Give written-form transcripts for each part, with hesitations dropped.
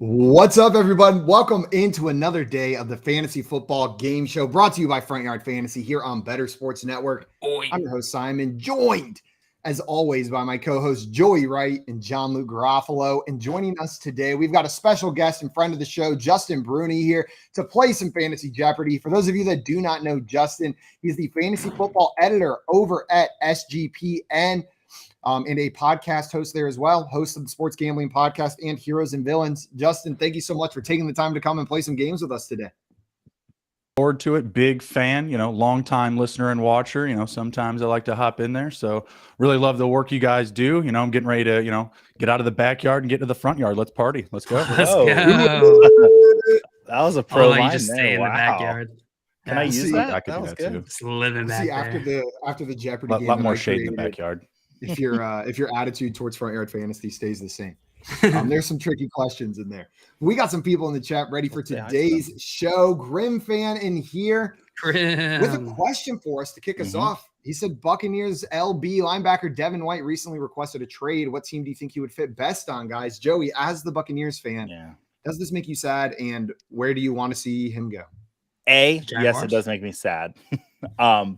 What's up, everyone? Welcome into another day of the Fantasy Football Game Show brought to you by Front Yard Fantasy here on Better Sports Network. I'm your host, Simon, joined, as always, by my co-hosts, Joey Wright and John Luke Garofalo. And joining us today, we've got a special guest and friend of the show, Justin Bruni, here to play some Fantasy Jeopardy. For those of you that do not know Justin, he's the fantasy football editor over at SGPN. And a podcast host there as well, host of the Sports Gambling Podcast and Heroes and Villains. Justin, thank you so much for taking the time to come and play some games with us today. Forward to it. Big fan, long time listener and watcher. Sometimes I like to hop in there. So really love the work you guys do. I'm getting ready to, get out of the backyard and get to the front yard. Let's party. Let's go. Let's go. That was a pro line. Just stay in the backyard. Can I use that? I can do that too. Just living back there. After the Jeopardy game, a lot more shade in the backyard. If your attitude towards Front Yard Fantasy stays the same. There's some tricky questions in there. We got some people in the chat ready for today's show. Grim fan in here with a question for us to kick us off. He said Buccaneers LB linebacker Devin White recently requested a trade. What team do you think he would fit best on, guys? Joey, as the Buccaneers fan, does this make you sad? And where do you want to see him go? A, yes, it does make me sad.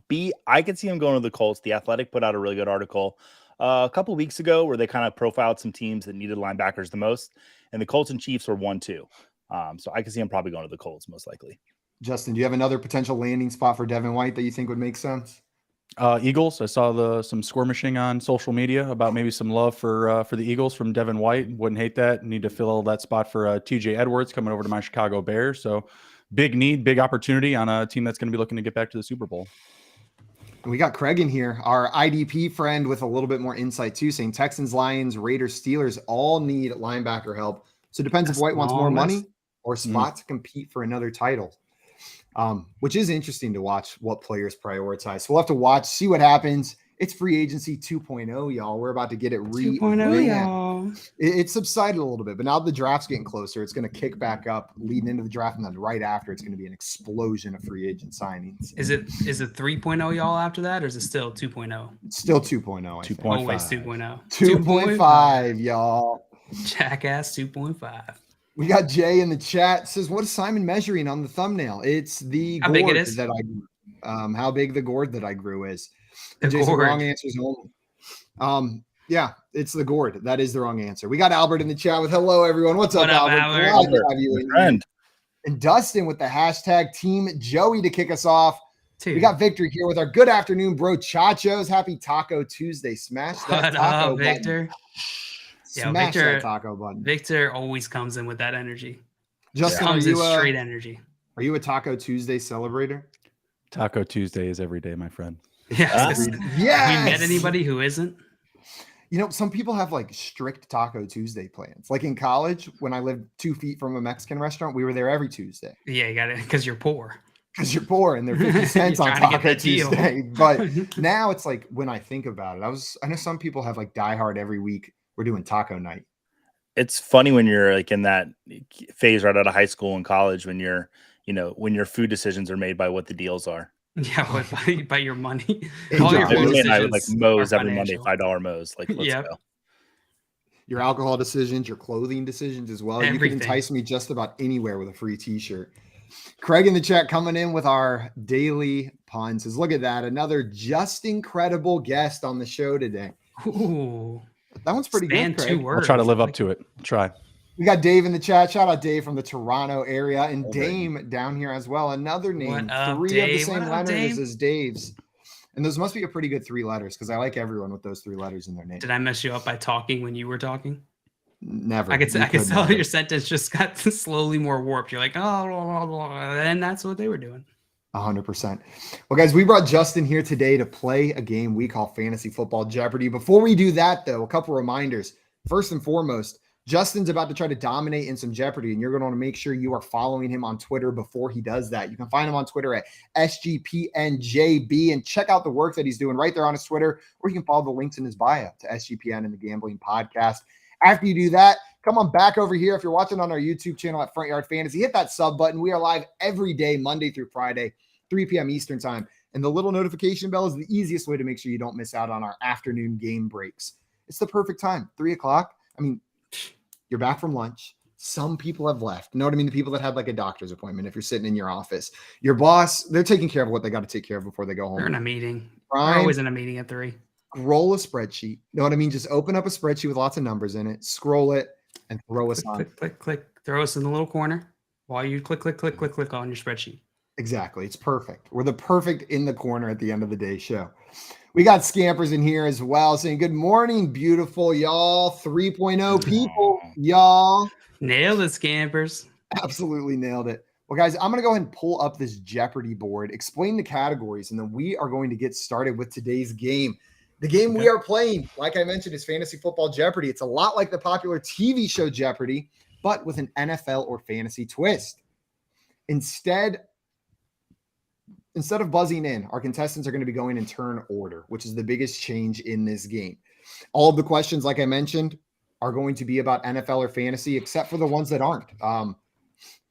B, I could see him going to the Colts. The Athletic put out a really good article a couple weeks ago where they kind of profiled some teams that needed linebackers the most, and the Colts and Chiefs were 1-2. So I could see him probably going to the Colts most likely. Justin, do you have another potential landing spot for Devin White that you think would make sense? Eagles. I saw some skirmishing on social media about maybe some love for the Eagles from Devin White. Wouldn't hate that. Need to fill that spot for TJ Edwards coming over to my Chicago Bears. So big need, big opportunity on a team that's going to be looking to get back to the Super Bowl. And we got Craig in here, our IDP friend, with a little bit more insight too, saying Texans, Lions, Raiders, Steelers all need linebacker help. So it depends if White wants more money or spot to compete for another title, which is interesting to watch what players prioritize. So we'll have to watch, see what happens. It's free agency 2.0, y'all. We're about to get it 2.0, y'all. It subsided a little bit, but now the draft's getting closer. It's going to kick back up leading into the draft, and then right after, it's going to be an explosion of free agent signings. Is it 3.0, y'all, after that, or is it still 2.0? It's still 2.0. 2.5. Always 2.0. 2.5, y'all. Jackass 2.5. We got Jay in the chat. Says, what is Simon measuring on the thumbnail? It's the How gourd big it is? that I grew. How big the gourd that I grew is. The Jason, wrong answers only. Yeah, it's the gourd. That is the wrong answer. We got Albert in the chat with hello, everyone. What's up, Albert? Glad to have you in. And Dustin with the hashtag Team Joey to kick us off. Dude. We got Victor here with our good afternoon, bro. Chachos. Happy Taco Tuesday. Smash that What taco up, Victor? button. Smash that taco button. Victor always comes in with that energy. Justin, Comes in straight energy. Are you a Taco Tuesday celebrator? Taco Tuesday is every day, my friend. Yes. Yes. Have you met anybody who isn't? Some people have like strict Taco Tuesday plans. Like in college, when I lived 2 feet from a Mexican restaurant, we were there every Tuesday. Yeah, you got it because you're poor. Because you're poor and they're 50 cents on trying to get Taco that deal. Tuesday. But now it's like when I think about it, I know some people have like Die Hard every week. We're doing taco night. It's funny when you're like in that phase right out of high school and college when when your food decisions are made by what the deals are. Yeah, by your money. All your I food would like Moe's every Monday, $5 Moe's. Like, let's go. Your alcohol decisions, your clothing decisions as well. Everything. You can entice me just about anywhere with a free t-shirt. Craig in the chat coming in with our daily puns. Says, look at that. Another just incredible guest on the show today. Ooh. That one's pretty good, Craig. I'll try to live up to it. I'll try. We got Dave in the chat. Shout out Dave from the Toronto area. And Dame down here as well. Another name. What up, Three Dave? of the same What up, letters Dave? as Dave's. And those must be a pretty good 3 letters because I like everyone with those 3 letters in their name. Did I mess you up by talking when you were talking? Never. I could You tell never. your sentence just got slowly more warped. You're like, oh, blah, blah, blah, and that's what they were doing. 100%. Well, guys, we brought Justin here today to play a game we call Fantasy Football Jeopardy. Before we do that, though, a couple reminders. First and foremost, Justin's about to try to dominate in some Jeopardy, and you're going to want to make sure you are following him on Twitter before he does that. You can find him on Twitter at SGPNJB and check out the work that he's doing right there on his Twitter, or you can follow the links in his bio to SGPN and the Gambling Podcast. After you do that, come on back over here. If you're watching on our YouTube channel at Front Yard Fantasy, hit that sub button. We are live every day, Monday through Friday, 3 p.m. Eastern time. And the little notification bell is the easiest way to make sure you don't miss out on our afternoon game breaks. It's the perfect time, 3 o'clock. I mean, you're back from lunch. Some people have left. You know what I mean? The people that had like a doctor's appointment, if you're sitting in your office, your boss, they're taking care of what they got to take care of before they go home. They're in a meeting. Brian, They're always in a meeting at 3. Roll a spreadsheet. You know what I mean? Just open up a spreadsheet with lots of numbers in it, scroll it, and throw us on. Click. Throw us in the little corner while you click on your spreadsheet. Exactly. It's perfect. We're the perfect in the corner at the end of the day show. We got Scampers in here as well saying, good morning, beautiful y'all. 3.0 people, y'all. Nailed it, Scampers. Absolutely nailed it. Well, guys, I'm going to go ahead and pull up this Jeopardy board, explain the categories, and then we are going to get started with today's game. The game we are playing, like I mentioned, is Fantasy Football Jeopardy. It's a lot like the popular TV show Jeopardy, but with an NFL or fantasy twist. Instead of buzzing in, our contestants are going to be going in turn order, which is the biggest change in this game. All of the questions, like I mentioned, are going to be about NFL or fantasy, except for the ones that aren't,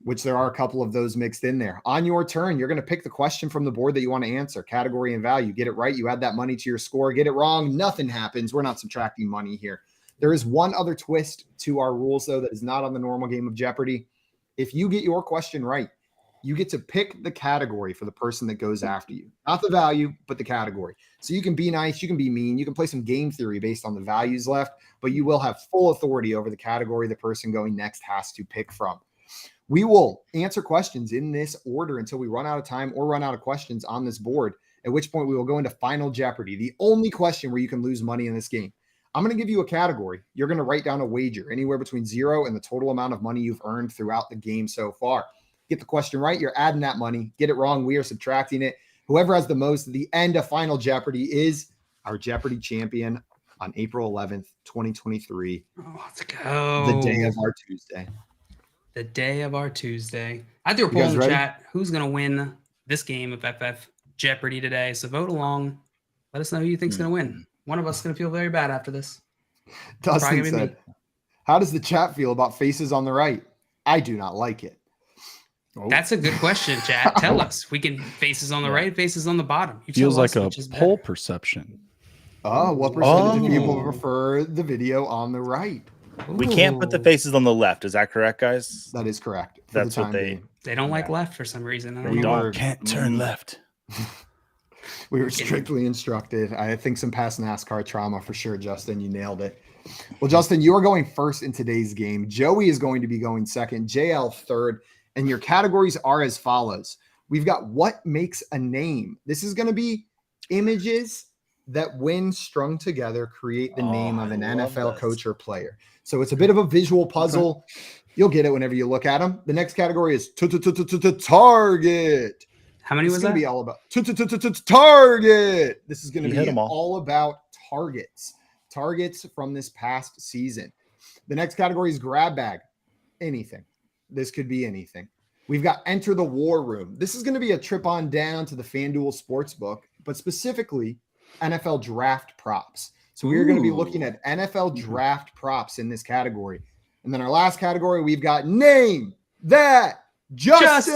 which there are a couple of those mixed in there. On your turn, you're going to pick the question from the board that you want to answer, category and value. Get it right, you add that money to your score. Get it wrong, nothing happens. We're not subtracting money here. There is one other twist to our rules, though, that is not on the normal game of Jeopardy. If you get your question right, you get to pick the category for the person that goes after you. Not the value, but the category. So you can be nice, you can be mean, you can play some game theory based on the values left, but you will have full authority over the category the person going next has to pick from. We will answer questions in this order until we run out of time or run out of questions on this board, at which point we will go into Final Jeopardy, the only question where you can lose money in this game. I'm going to give you a category. You're going to write down a wager, anywhere between 0 and the total amount of money you've earned throughout the game so far. Get the question right, you're adding that money. Get it wrong, we are subtracting it. Whoever has the most at the end of Final Jeopardy is our Jeopardy champion on April 11th, 2023. Oh, let's go. The day of our Tuesday. The day of our Tuesday. I threw a poll in the chat. Who's going to win this game of FF Jeopardy today? So vote along. Let us know who you think's going to win. One of us is going to feel very bad after this. Dustin said, how does the chat feel about faces on the right? I do not like it. That's a good question, chat. Tell us. We can faces on the right, faces on the bottom. You feels like a poll perception. Oh, what percentage of people prefer the video on the right? We can't put the faces on the left. Is that correct, guys? That is correct. That's what they don't like left for some reason. I don't know. Can't turn left. We were strictly instructed. I think some past NASCAR trauma for sure, Justin. You nailed it. Well, Justin, you are going first in today's game. Joey is going to be going second, JL third, and your categories are as follows. We've got what makes a name. This is going to be images that, when strung together, create the name of an NFL coach or player. So it's a bit of a visual puzzle. You'll get it whenever you look at them. The next category is target. How many was that? This is going to be all about target. This is going to be all about targets. Targets from this past season. The next category is grab bag. Anything. This could be anything. We've got enter the war room. This is going to be a trip on down to the FanDuel Sportsbook, but specifically NFL draft props. So we are going to be looking at NFL draft props in this category. And then our last category, we've got name that Justin.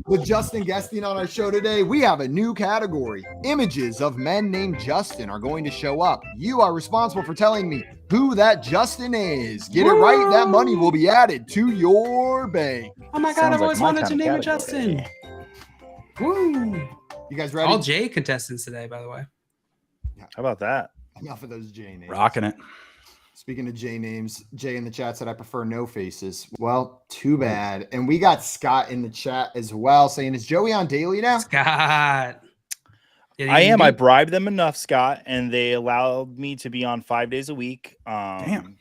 With Justin guesting on our show today, we have a new category. Images of men named Justin are going to show up. You are responsible for telling me who that Justin is. Get it right, that money will be added to your bank. Oh my God, I've always wanted to name a Justin. Woo. You guys ready? All J contestants today, by the way. How about that? Enough of those J names. Rocking it. Speaking of J names, Jay in the chat said, I prefer no faces. Well, too bad. And we got Scott in the chat as well saying, is Joey on daily now? Scott. I am. I bribed them enough, Scott, and they allowed me to be on 5 days a week. Damn.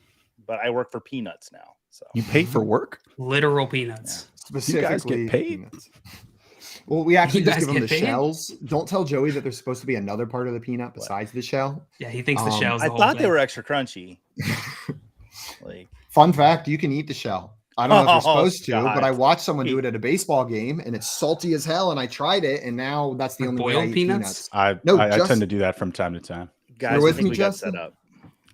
But I work for peanuts now. So you pay for work? Literal peanuts. Yeah. Specifically, you guys get paid? Peanuts. Well, we actually just give them the shells. Don't tell Joey that there's supposed to be another part of the peanut besides the shell. Yeah, he thinks the shell's I thought they were extra crunchy. Fun fact, you can eat the shell. I don't know if you're supposed to, but I watched someone do it at a baseball game, and it's salty as hell, and I tried it, and now that's the only way I eat peanuts. I tend to do that from time to time. Guys, I think we got set up.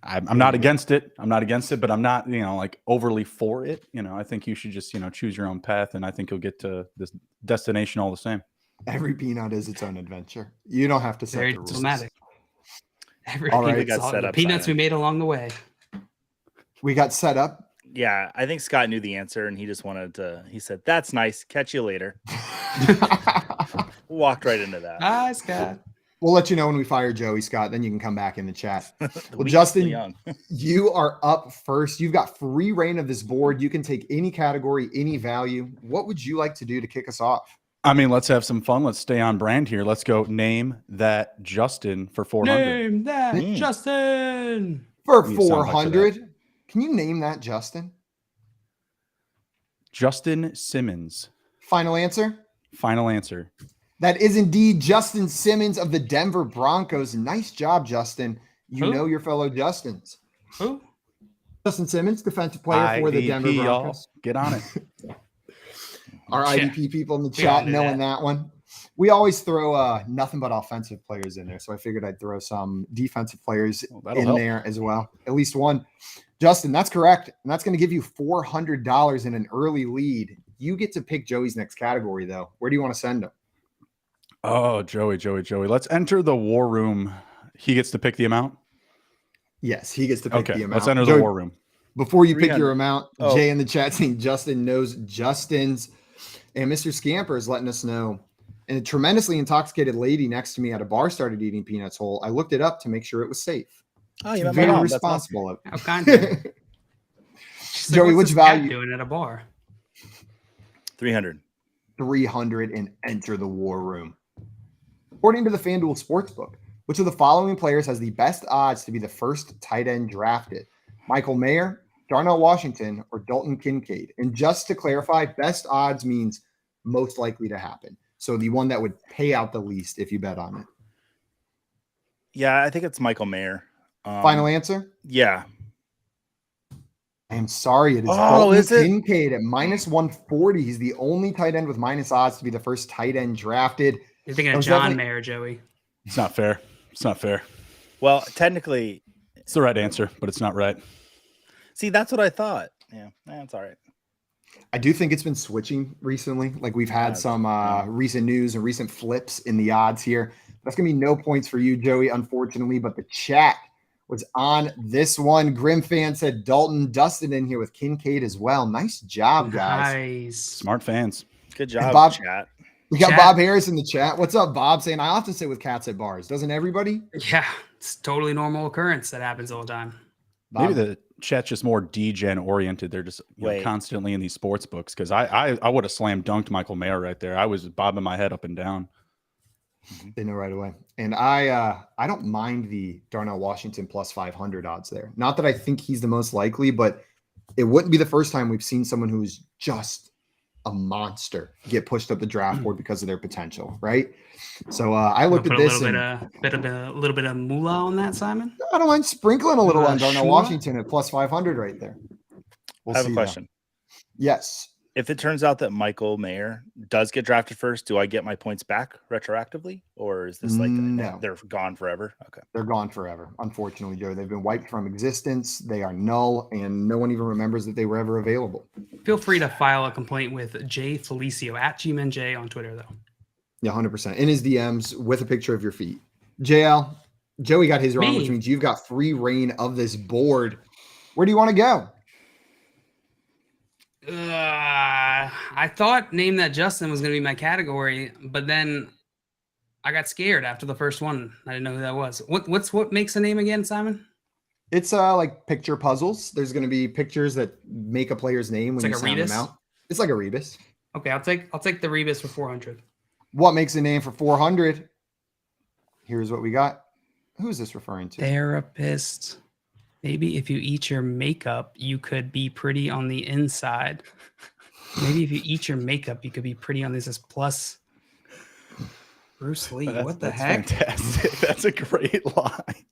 I'm not against it. I'm not against it, but I'm not, like overly for it. I think you should just, choose your own path, and I think you'll get to this destination all the same. Every peanut is its own adventure. You don't have to set the rules. Diplomatic. Every all right, got set up. Peanuts we made along the way. We got set up. Yeah, I think Scott knew the answer, and he just wanted to. He said, "That's nice. Catch you later." Walked right into that. Hi, Scott. We'll let you know when we fire Joey, Scott. Then you can come back in the chat. Well, Justin, you are up first. You've got free reign of this board. You can take any category, any value. What would you like to do to kick us off? I mean, let's have some fun. Let's stay on brand here. Let's go name that Justin for 400. Name that Justin for 400. Can you name that Justin? Justin Simmons. Final answer? Final answer. That is indeed Justin Simmons of the Denver Broncos. Nice job, Justin. You know your fellow Justins. Who? Justin Simmons, defensive player for the Denver Broncos. Get on it. Our IDP people in the chat knowing that one. We always throw nothing but offensive players in there, so I figured I'd throw some defensive players in there as well. At least one. Justin, that's correct. And that's going to give you $400 in an early lead. You get to pick Joey's next category, though. Where do you want to send him? Oh, Joey. Let's enter the war room. He gets to pick the amount? Yes, he gets to pick the amount. Let's enter the war room. Before you pick your amount, Jay in the chat saying Justin knows Justin's. And Mr. Scamper is letting us know. And a tremendously intoxicated lady next to me at a bar started eating peanuts whole. I looked it up to make sure it was safe. Oh, you very responsible of it. How kind of you. Joey, which value doing at a bar? 300. 300 and enter the war room. According to the FanDuel Sportsbook, which of the following players has the best odds to be the first tight end drafted? Michael Mayer, Darnell Washington, or Dalton Kincaid? And just to clarify, best odds means most likely to happen. So the one that would pay out the least if you bet on it. Yeah, I think it's Michael Mayer. Final answer? Yeah. I am sorry. It is Dalton Kincaid at minus 140. He's the only tight end with minus odds to be the first tight end drafted. You're thinking of John Mayer, Joey. It's not fair. It's not fair. Well, technically, it's the right answer, but it's not right. See, that's what I thought. Yeah, that's all right. I do think it's been switching recently. Like we've had some recent news and recent flips in the odds here. That's going to be no points for you, Joey, unfortunately, but the chat was on this one. Grim fan said Dalton. Dustin in here with Kincaid as well. Nice job, guys. Nice. Smart fans. Good job, Bob, chat. We got Bob Harris in the chat. What's up, Bob? Saying I often sit with cats at bars. Doesn't everybody? Yeah, it's totally normal occurrence that happens all the time. Bob? Maybe the chat's just more D-gen oriented. They're just constantly in these sports books because I would have slam dunked Michael Mayer right there. I was bobbing my head up and down. They know right away. And I don't mind the Darnell Washington plus 500 odds there. Not that I think he's the most likely, but it wouldn't be the first time we've seen someone who's just a monster get pushed up the draft board because of their potential, right? So I looked at this and a little bit of moolah on that, Simon. I don't mind sprinkling a little on Darnell Washington at plus 500 right there. I have a question. Yes. If it turns out that Michael Mayer does get drafted first, do I get my points back retroactively? Or is this like no, they're gone forever? Okay. They're gone forever. Unfortunately, Joe, they've been wiped from existence. They are null, and no one even remembers that they were ever available. Feel free to file a complaint with Jay Felicio at GMNJ on Twitter, though. Yeah, 100%. In his DMs with a picture of your feet. JL, Joey got his wrong, which means you've got free reign of this board. Where do you want to go? I thought Name That Justin was going to be my category, but then I got scared after the first one. I didn't know who that was. What makes a name again, Simon? It's like picture puzzles. There's going to be pictures that make a player's name when you sound them out. It's like a rebus. Okay, I'll take the rebus for 400. What makes a name for 400? Here's what we got. Who is this referring to? Therapist. Maybe if you eat your makeup, you could be pretty on the inside. Maybe if you eat your makeup, you could be pretty on this plus. Bruce Lee, what the heck? Fantastic. That's a great line.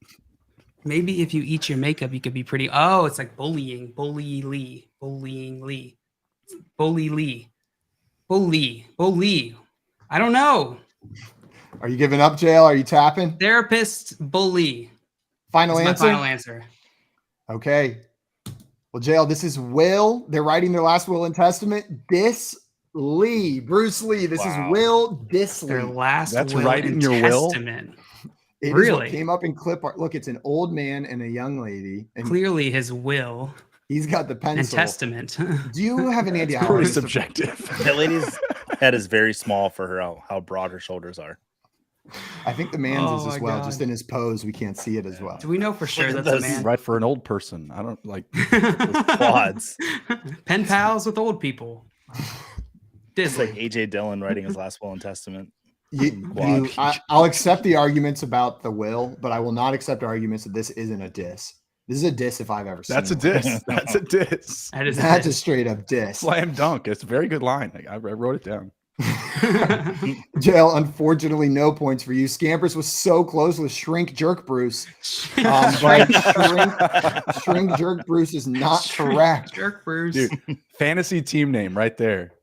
Maybe if you eat your makeup, you could be pretty. Oh, it's like bullying. Bully Lee. Bullying Lee. Bully Lee. Bully. I don't know. Are you giving up, JL? Are you tapping? Therapist, bully. Final answer? My final answer. Okay. Well, JL, this is Will. They're writing their last will and testament. Lee. Bruce Lee. This is Will Disley. Their last That's will right and in your testament. It really? Is what came up in clip art. Look, it's an old man and a young lady. And clearly his will. He's got the pencil. And Testament. Do you have any idea how Pretty hard subjective. That lady's head is very small for her. How broad her shoulders are. I think the man's is as well. Just in his pose, we can't see it as well. Do we know for sure that's a man? Right for an old person. I don't like quads. Pen pals with old people. It's like AJ Dillon writing his last will and testament. I'll accept the arguments about the will, but I will not accept arguments that this isn't a diss. This is a diss if I've ever seen That's a diss. That's a diss. That's a straight up diss. Slam dunk. It's a very good line. I wrote it down. Jail, unfortunately, no points for you. Scampers was so close with Shrink Jerk Bruce. But Shrink Jerk Bruce is not correct. Jerk Bruce. Dude, fantasy team name right there.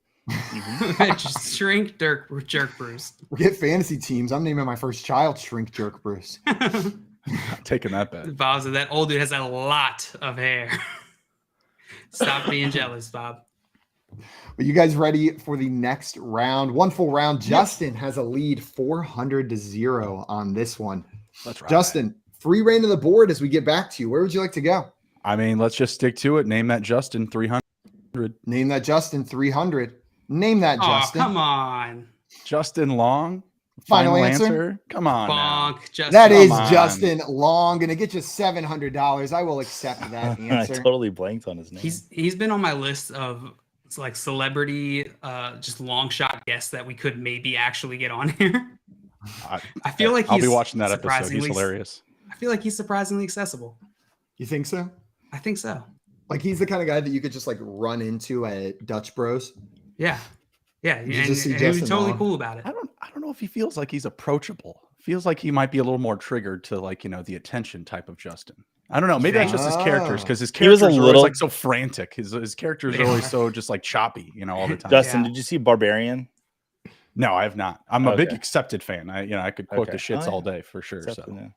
Just Shrink Jerk Bruce. Forget fantasy teams. I'm naming my first child Shrink Jerk Bruce. Taking that bet. Bob said that old dude has a lot of hair. Stop being jealous, Bob. Are you guys ready for the next round? One full round. Justin has a lead 400-0 on this one. That's right. Justin, free reign of the board as we get back to you. Where would you like to go? I mean, let's just stick to it. Name that Justin 300. Name that Justin 300. Name that Justin. Come on. Justin Long. Final answer. Come on. Bonk, Justin. That is Justin Long. Gonna get you $700. I will accept that answer. I totally blanked on his name. He's been on my list of like celebrity, just long shot guests that we could maybe actually get on here. I feel like I'll be watching that episode. He's hilarious. I feel like he's surprisingly accessible. You think so? I think so. Like he's the kind of guy that you could just like run into at Dutch Bros. Yeah. Yeah. And just see he's Justin totally Long. cool about it. I don't know if he feels like he's approachable. Feels like he might be a little more triggered to like, the attention type of Justin. I don't know. Maybe that's just his characters because his characters are always like so frantic. His characters are always so just like choppy, all the time. Justin, did you see Barbarian? No, I have not. I'm a big Accepted fan. I could quote the shits all day for sure. Accepted, so.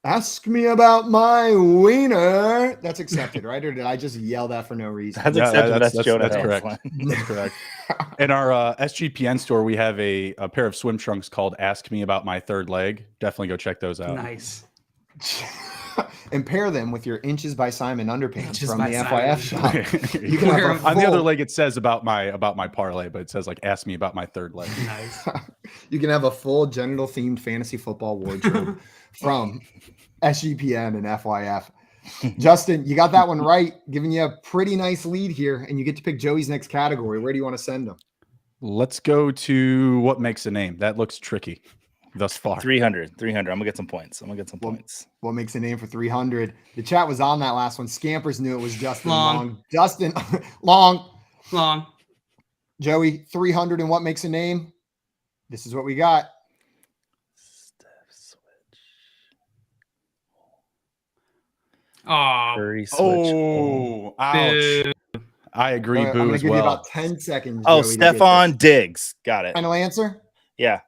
Ask me about my wiener. That's Accepted, right? Or did I just yell that for no reason? That's Accepted. That's correct. That's correct. In our SGPN store, we have a pair of swim trunks called Ask Me About My Third Leg. Definitely go check those out. Nice. And pair them with your Inches by Simon underpants Inches from by the Simon. FYF shop. You can have on the other leg, it says about my parlay, but it says like ask me about my third leg. Nice. You can have a full genital themed fantasy football wardrobe from SGPN and FYF. Justin, you got that one right, giving you a pretty nice lead here, and you get to pick Joey's next category. Where do you want to send him? Let's go to what makes a name. That looks tricky thus far. 300. I'm gonna get some points. What makes a name for 300? The chat was on that last one. Scampers knew it was Justin Long. Justin Long. Joey, 300 and what makes a name? This is what we got. Oh, ouch. I agree. I'm going to give you about 10 seconds. Oh, Stephon Diggs. Got it. Final answer? Yeah.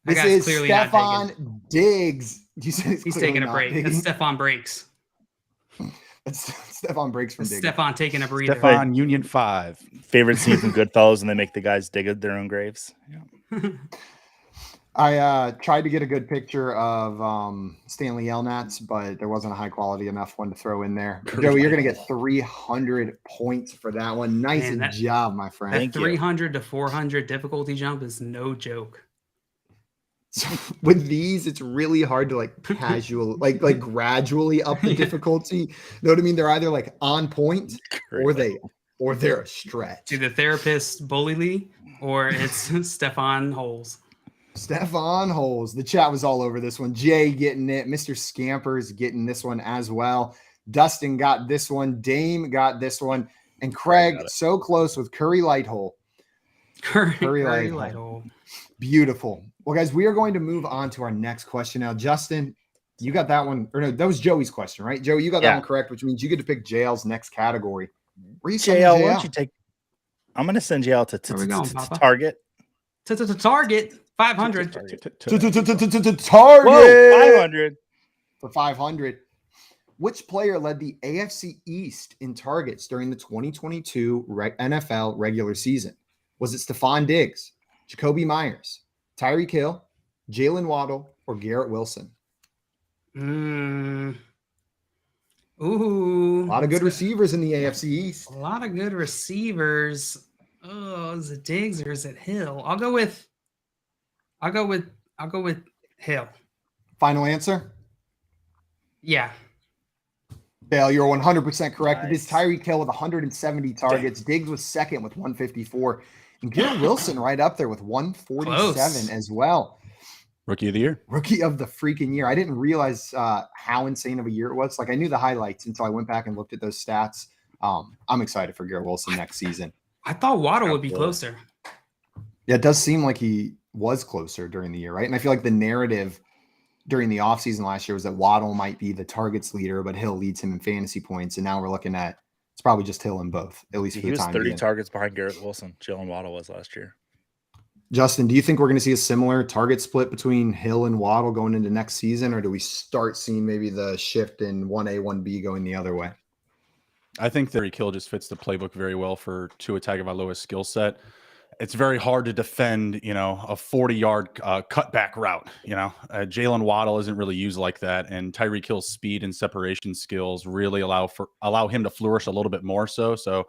This is Stephon Diggs. He's taking a break. That's Stephon Breaks. It's Stephon Breaks from Diggs. Stephon taking a breather. Stephon Union 5. Favorite scene from Goodfellas when they make the guys dig their own graves. Yeah. I tried to get a good picture of Stanley Yelnats, but there wasn't a high quality enough one to throw in there. Joey, you're going to get 300 points for that one. Nice job, my friend. That 300 to 400 difficulty jump is no joke. So with these, it's really hard to like casual, like gradually up the difficulty. You know what I mean? They're either like on point or they're a stretch. Do the therapist bully Lee or it's Stephon Holes? Stephon Holes. The chat was all over this one. Jay getting it. Mr. Scampers getting this one as well. Dustin got this one. Dame got this one. And Craig, so close with Curry Lighthole. Curry Lighthole. Beautiful. Well, guys, we are going to move on to our next question now. Justin, you got that one. Or no, that was Joey's question, right? Joey, you got that one correct, which means you get to pick JL's next category. Where you JL, why don't you take? I'm going to send JL to Target. To Target. 500. Target. 500. For 500. Which player led the AFC East in targets during the 2022 NFL regular season? Was it Stephon Diggs, Jacoby Myers, Tyreek Hill, Jalen Waddle, or Garrett Wilson? Ooh. A lot of good receivers in the AFC East. A lot of good receivers. Oh, is it Diggs or is it Hill? I'll go with Hill. Final answer? Yeah. Dale, you're 100% correct. Nice. It is Tyreek Hill with 170 targets. Diggs was second with 154. And Garrett Wilson right up there with 147 as well. Rookie of the year. Rookie of the freaking year. I didn't realize how insane of a year it was. Like, I knew the highlights until I went back and looked at those stats. I'm excited for Garrett Wilson next season. I thought Waddle would be closer. Yeah, it does seem like he was closer during the year, right? And I feel like the narrative during the offseason last year was that Waddle might be the targets leader, but Hill leads him in fantasy points. And now we're looking at it's probably just Hill in both, at least for the time being. He was 30 targets behind Garrett Wilson. Jalen Waddle was last year. Justin, do you think we're going to see a similar target split between Hill and Waddle going into next season, or do we start seeing maybe the shift in 1A, 1B going the other way? I think Tyreek Hill just fits the playbook very well for Tua Tagovailoa's skill set. It's very hard to defend, a 40-yard cutback route. Jalen Waddle isn't really used like that, and Tyreek Hill's speed and separation skills really allow him to flourish a little bit more so. So,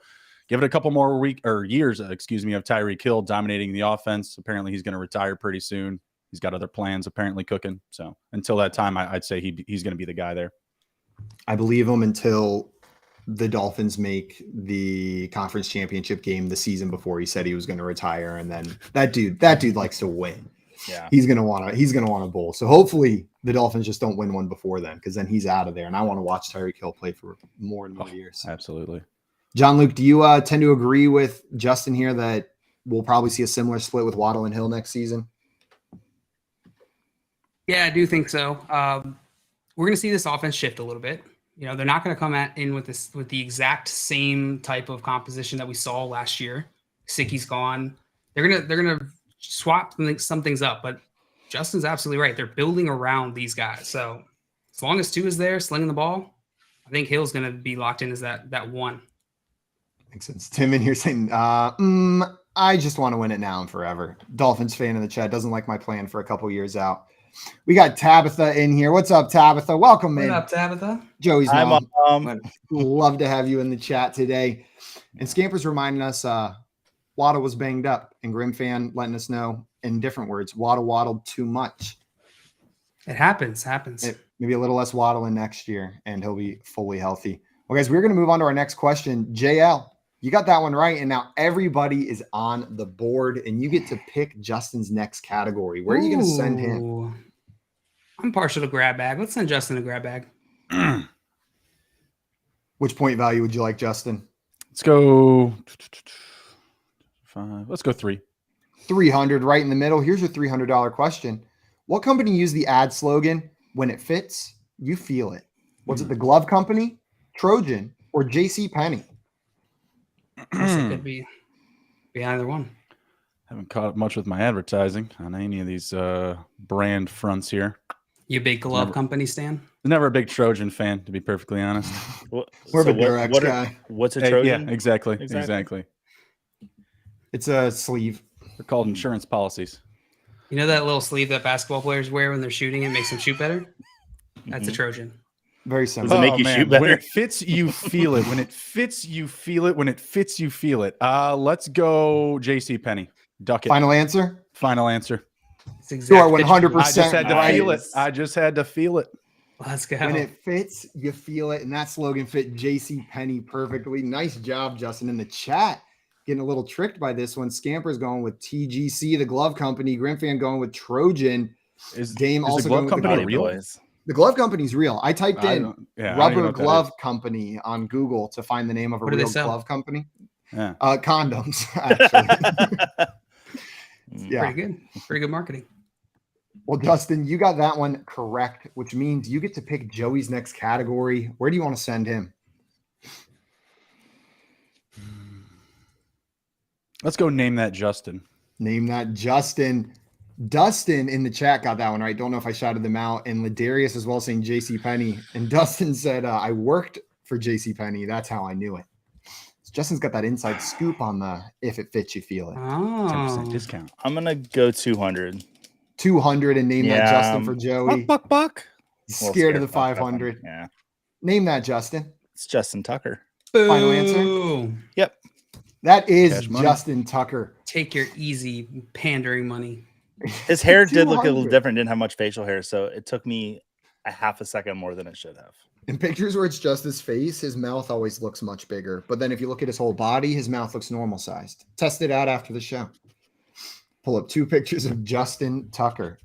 give it a couple more years, of Tyreek Hill dominating the offense. Apparently, he's going to retire pretty soon. He's got other plans apparently cooking. So, until that time, I'd say he's going to be the guy there. I believe him until the Dolphins make the conference championship game the season before. He said he was going to retire, and then that dude likes to win. Yeah, he's gonna want a bowl. So hopefully the Dolphins just don't win one before then, because then he's out of there. And I want to watch Tyreek Hill play for more and more years. Absolutely. John Luke, do you tend to agree with Justin here that we'll probably see a similar split with Waddle and Hill next season? Yeah, I do think so. We're going to see this offense shift a little bit. They're not going to come in with the exact same type of composition that we saw last year. Sicky's gone. They're gonna swap some things up, but Justin's absolutely right. They're building around these guys. So as long as Tua is there slinging the ball, I think Hill's going to be locked in as that one. Makes sense. Tim in here saying, I just want to win it now and forever. Dolphins fan in the chat doesn't like my plan for a couple years out. We got Tabitha in here. What's up, Tabitha? Welcome in. What up, Tabitha? Joey's mom. Love to have you in the chat today. And Scamper's reminding us Waddle was banged up, and Grim fan letting us know in different words, Waddle waddled too much. It happens. Maybe a little less waddling next year, and he'll be fully healthy. Well, guys, we're going to move on to our next question. JL, you got that one right, and now everybody is on the board, and you get to pick Justin's next category. Where are you going to send him? I'm partial to grab bag. Let's send Justin a grab bag. Which point value would you like, Justin? Let's go 5. Let's go 3. 300 right in the middle. Here's your $300 question. What company used the ad slogan, "When it fits, you feel it"? Was it the glove company, Trojan, or JCPenney? It could be either one. Haven't caught up much with my advertising on any of these brand fronts here. You a big glove company, Stan? Never a big Trojan fan, to be perfectly honest. We're a Durex guy. What's a Trojan? Yeah, exactly. It's a sleeve. They're called insurance policies. You know that little sleeve that basketball players wear when they're shooting and makes them shoot better? That's a Trojan. Very simple. Does it make you shoot better? When it fits, you feel it. When it fits, you feel it. When it fits, you feel it. Let's go JCPenney. Duck it. Final answer? Final answer. You are 100%. I just had to right. feel it. I just had to feel it. Let's go. When it fits, you feel it. And that slogan fit JCPenney perfectly. Nice job, Justin. In the chat, getting a little tricked by this one. Scamper's going with TGC, the glove company. Grimfan going with Trojan. Dame also the glove going company with real? The glove company's real. I typed in rubber glove company on Google to find the name of a real glove company. Yeah. Condoms, actually. Pretty good. Pretty good marketing. Well, Justin, you got that one correct, which means you get to pick Joey's next category. Where do you want to send him? Let's go name that Justin. Name that Justin. Dustin in the chat got that one right. Don't know if I shouted them out. And Ladarius as well saying JCPenney. And Dustin said, I worked for JCPenney. That's how I knew it. So Justin's got that inside scoop on the if it fits, you feel it. 10% discount. I'm going to go 200. 200 and name that Justin for Joey. Buck. Scared of the 500. Yeah. Name that, Justin. It's Justin Tucker. Final answer? Yep. That is Justin Tucker. Take your easy pandering money. His hair did look a little different, didn't have much facial hair, so it took me a half a second more than it should have. In pictures where it's just his face, his mouth always looks much bigger. But then if you look at his whole body, his mouth looks normal sized. Test it out after the show. Pull up 2 pictures of Justin Tucker.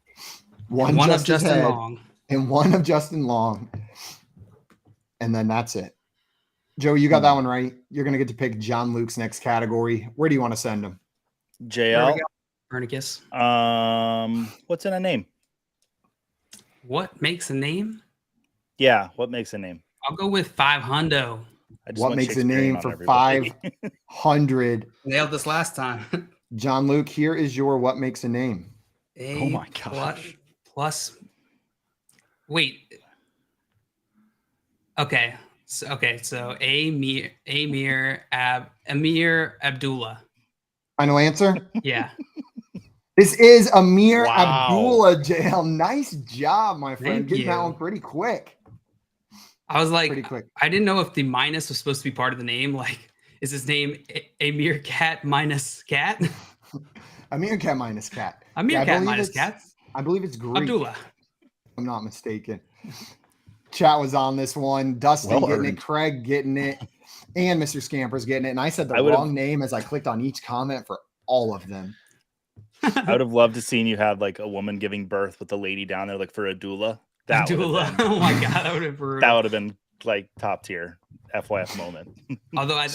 One of Justin Long. And one of Justin Long. And then that's it. Joe, you got that one right. You're going to get to pick John Luke's next category. Where do you want to send him? JL. Vernicus. What's in a name? What makes a name? Yeah, what makes a name? I'll go with 500. What makes a name for 500? Nailed this last time. John Luke, here is your what makes a name. Oh my gosh. Plus. Wait. Okay. So Amir Abdullah. Final answer? Yeah. This is Amir Abdullah, JL. Nice job, my friend. Getting that one pretty quick. I was like, pretty quick. I didn't know if the minus was supposed to be part of the name. Like, is his name Amir Cat minus Cat? Amir Cat minus Cat. Amir Cat minus Cat. I believe it's Greek. Abdullah. I'm not mistaken. Chat was on this one. Dustin getting it, Craig getting it, and Mr. Scamper's getting it. And I said the wrong name as I clicked on each comment for all of them. I would have loved to seen you had like a woman giving birth with a lady down there, like for a doula. Doula. Oh my god, that would have been that would have been like top tier FYF moment. Although I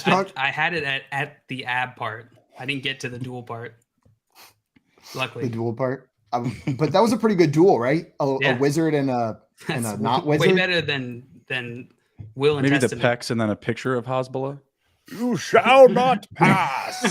had it at the ab part. I didn't get to the dual part. Luckily, the dual part. But that was a pretty good duel, right? A wizard and a not wizard. Way better than Will and maybe Testament. The pecs and then a picture of Hezbollah. You shall not pass.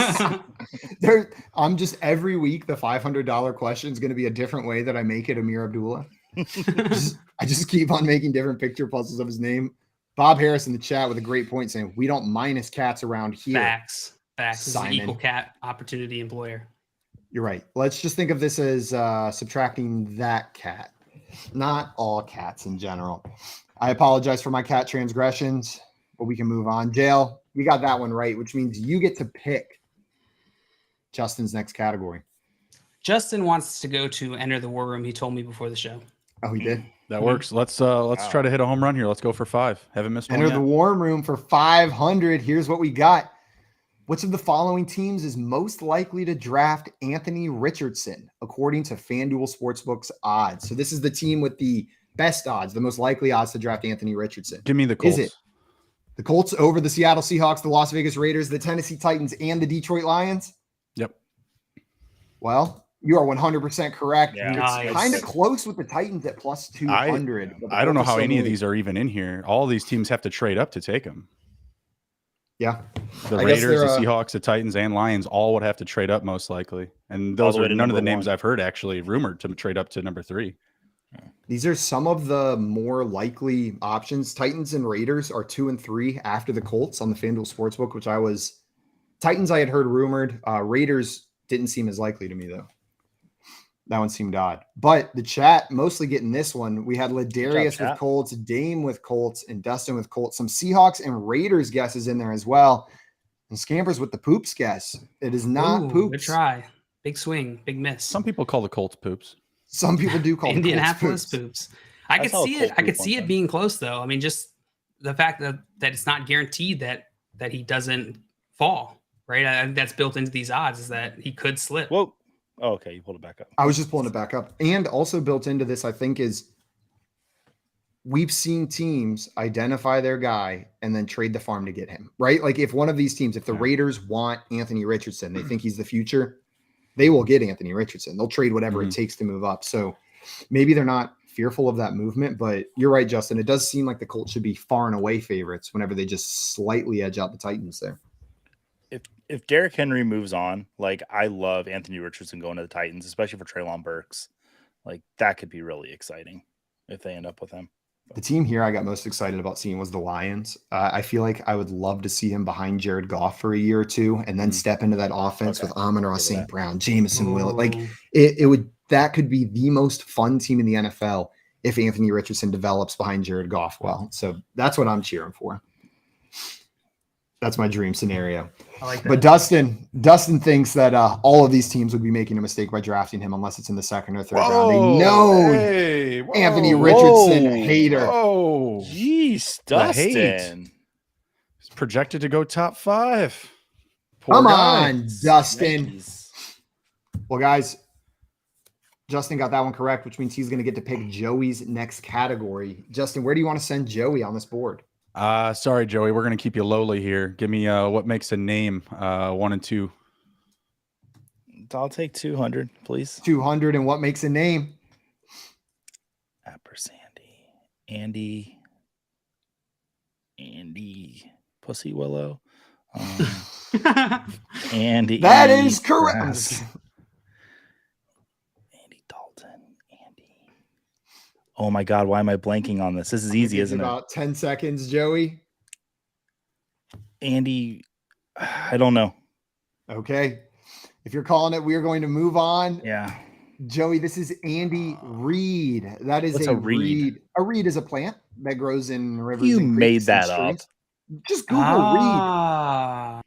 I'm just every week the $500 question is going to be a different way that I make it Amir Abdullah. I just keep on making different picture puzzles of his name. Bob Harris in the chat with a great point saying we don't minus cats around here. Facts. This is an equal cat opportunity employer. You're right. Let's just think of this as subtracting that cat, not all cats in general. I apologize for my cat transgressions, but we can move on. Jail, you got that one right, which means you get to pick Justin's next category. Justin wants to go to Enter the War Room. He told me before the show. Oh, he did? That works. Let's try to hit a home run here. Let's go for 5. Haven't missed one Enter yet. the War Room for 500. Here's what we got. Which of the following teams is most likely to draft Anthony Richardson, according to FanDuel Sportsbook's odds? So this is the team with the best odds, the most likely odds to draft Anthony Richardson. Give me the Colts. Is it the Colts over the Seattle Seahawks, the Las Vegas Raiders, the Tennessee Titans, and the Detroit Lions? Yep. Well, you are 100% correct. Yeah. It's kind of close with the Titans at plus 200. I don't know how any of these are even in here. All these teams have to trade up to take them. Yeah. The Raiders, the Seahawks, the Titans, and Lions all would have to trade up most likely. And those are none of the names I've heard actually rumored to trade up to number 3. These are some of the more likely options. Titans and Raiders are 2 and 3 after the Colts on the FanDuel Sportsbook, which Titans I had heard rumored. Raiders didn't seem as likely to me though. That one seemed odd. But the chat mostly getting this one. We had Ladarius with Colts, Dame with Colts, and Dustin with Colts. Some Seahawks and Raiders guesses in there as well. And Scampers with the Poops guess. It is not Poops. Good try. Big swing. Big miss. Some people call the Colts Poops. Some people do call Indianapolis Poops. I could see it. I could see it being close though. I mean, just the fact that it's not guaranteed that he doesn't fall. Right. I think that's built into these odds is that he could slip. Whoa. Oh, okay, you pulled it back up. I was just pulling it back up. And also built into this, I think, is we've seen teams identify their guy and then trade the farm to get him, right? Like if one of these teams, if the Raiders want Anthony Richardson, they think he's the future, they will get Anthony Richardson. They'll trade whatever it takes to move up. So maybe they're not fearful of that movement, but you're right, Justin. It does seem like the Colts should be far and away favorites whenever they just slightly edge out the Titans there. If Derrick Henry moves on, like I love Anthony Richardson going to the Titans, especially for Treylon Burks. Like that could be really exciting if they end up with him. The team here I got most excited about seeing was the Lions. I feel like I would love to see him behind Jared Goff for a year or two and then step into that offense with Amon-Ra St. Brown, Jameson Willett. Like that could be the most fun team in the NFL if Anthony Richardson develops behind Jared Goff well. So that's what I'm cheering for. That's my dream scenario. I like that. But Dustin thinks that all of these teams would be making a mistake by drafting him unless it's in the second or third round. They know Anthony Richardson hater. Oh, jeez, Dustin. He's projected to go top 5. Come on, Dustin. Well, guys, Justin got that one correct, which means he's going to get to pick Joey's next category. Justin, where do you want to send Joey on this board? Sorry, Joey. We're going to keep you lowly here. Give me what makes a name 1 and 2. I'll take 200, please. 200 and what makes a name? Apper Sandy. Andy. Pussy Willow. Andy. That is correct. Andy Dalton. Andy. Oh my God, why am I blanking on this? This is easy, isn't it? About 10 seconds, Joey. Andy, I don't know. Okay. If you're calling it, we are going to move on. Yeah. Joey, this is Andy Reid. That is a reed. A reed is a plant that grows in rivers. You and made creeks that and up. Just Google reed.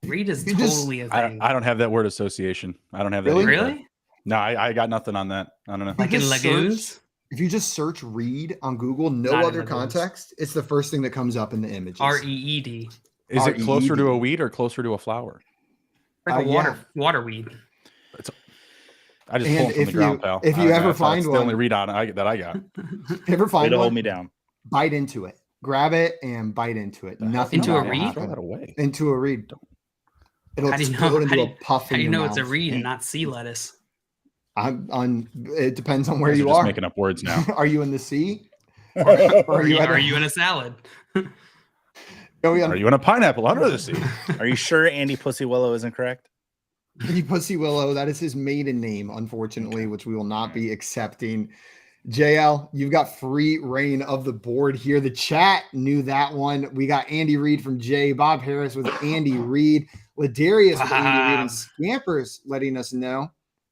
Reed is totally a thing. I don't have that word association. I don't have that. Really? Really? No, I got nothing on that. I don't know. Like in lagoons? If you just search reed on Google, no Not other context, it's the first thing that comes up in the images. REED. Is it closer to a weed or closer to a flower? Like a water weed. I just pulled from the ground, pal. If you ever find one, the only read on that I got. If you ever find one, one, hold me down. Bite into it. Grab it and bite into it. Nothing into a reed. Throw that away. Into a reed. It'll How do you explode know? into a puff. How do you know mouth. it's a reed and not sea lettuce? It depends on where you just are. Making up words now. Are you in the sea? Are you in a salad? Are you in a pineapple under the sea? Are you sure Andy Pussy Willow isn't correct? Andy Pussy Willow, that is his maiden name, unfortunately, which we will not be accepting. JL, you've got free reign of the board here. The chat knew that one. We got Andy Reid from Jay, Bob Harris with Andy Reid, Ladarius with Andy Reid, and Scampers letting us know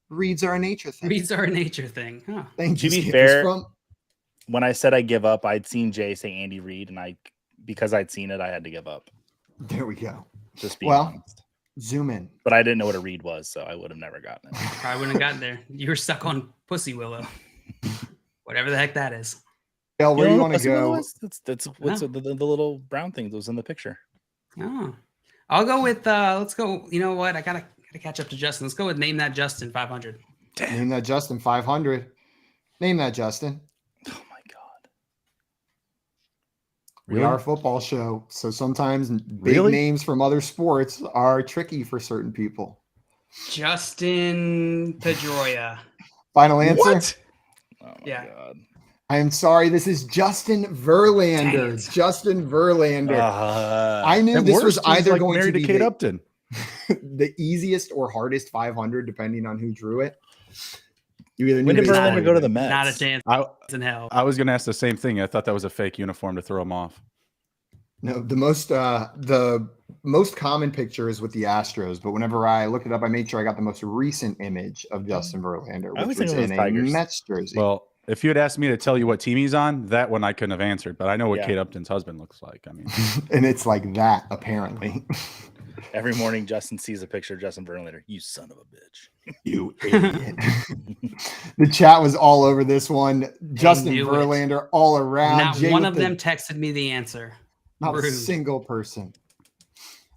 reeds are a nature thing. Reeds are a nature thing. Huh. Thank you. To be fair, when I said I give up, I'd seen Jay say Andy Reid, and because I'd seen it, I had to give up. There we go. Just being honest. Zoom in. But I didn't know what a reed was, so I would have never gotten it. I wouldn't have gotten there. You were stuck on Pussy Willow. Whatever the heck that is. Where do you want to go? That's what's the little brown thing that was in the picture. Oh. I'll go with let's go. You know what? I gotta catch up to Justin. Let's go with Name That Justin 500. Name That Justin 500. Name that Justin. Oh my God. We are a football show, so sometimes big names from other sports are tricky for certain people. Justin Pedroia. Final answer? What? Oh my God. I am sorry. This is Justin Verlander. Justin Verlander. I knew this was either going to be Kate Upton. The easiest or hardest 500, depending on who drew it. You either when did Verlander go to the Mets? Not a chance in hell. I was going to ask the same thing. I thought that was a fake uniform to throw him off. No, the most common picture is with the Astros, but whenever I looked it up, I made sure I got the most recent image of Justin Verlander, which was in a Mets jersey. Well, if you had asked me to tell you what team he's on, that one I couldn't have answered, but I know what Kate Upton's husband looks like. I mean, and it's like that, apparently. Every morning, Justin sees a picture of Justin Verlander. You son of a bitch. You idiot. The chat was all over this one. Justin Verlander all around. Not one of them texted me the answer. Not a single person.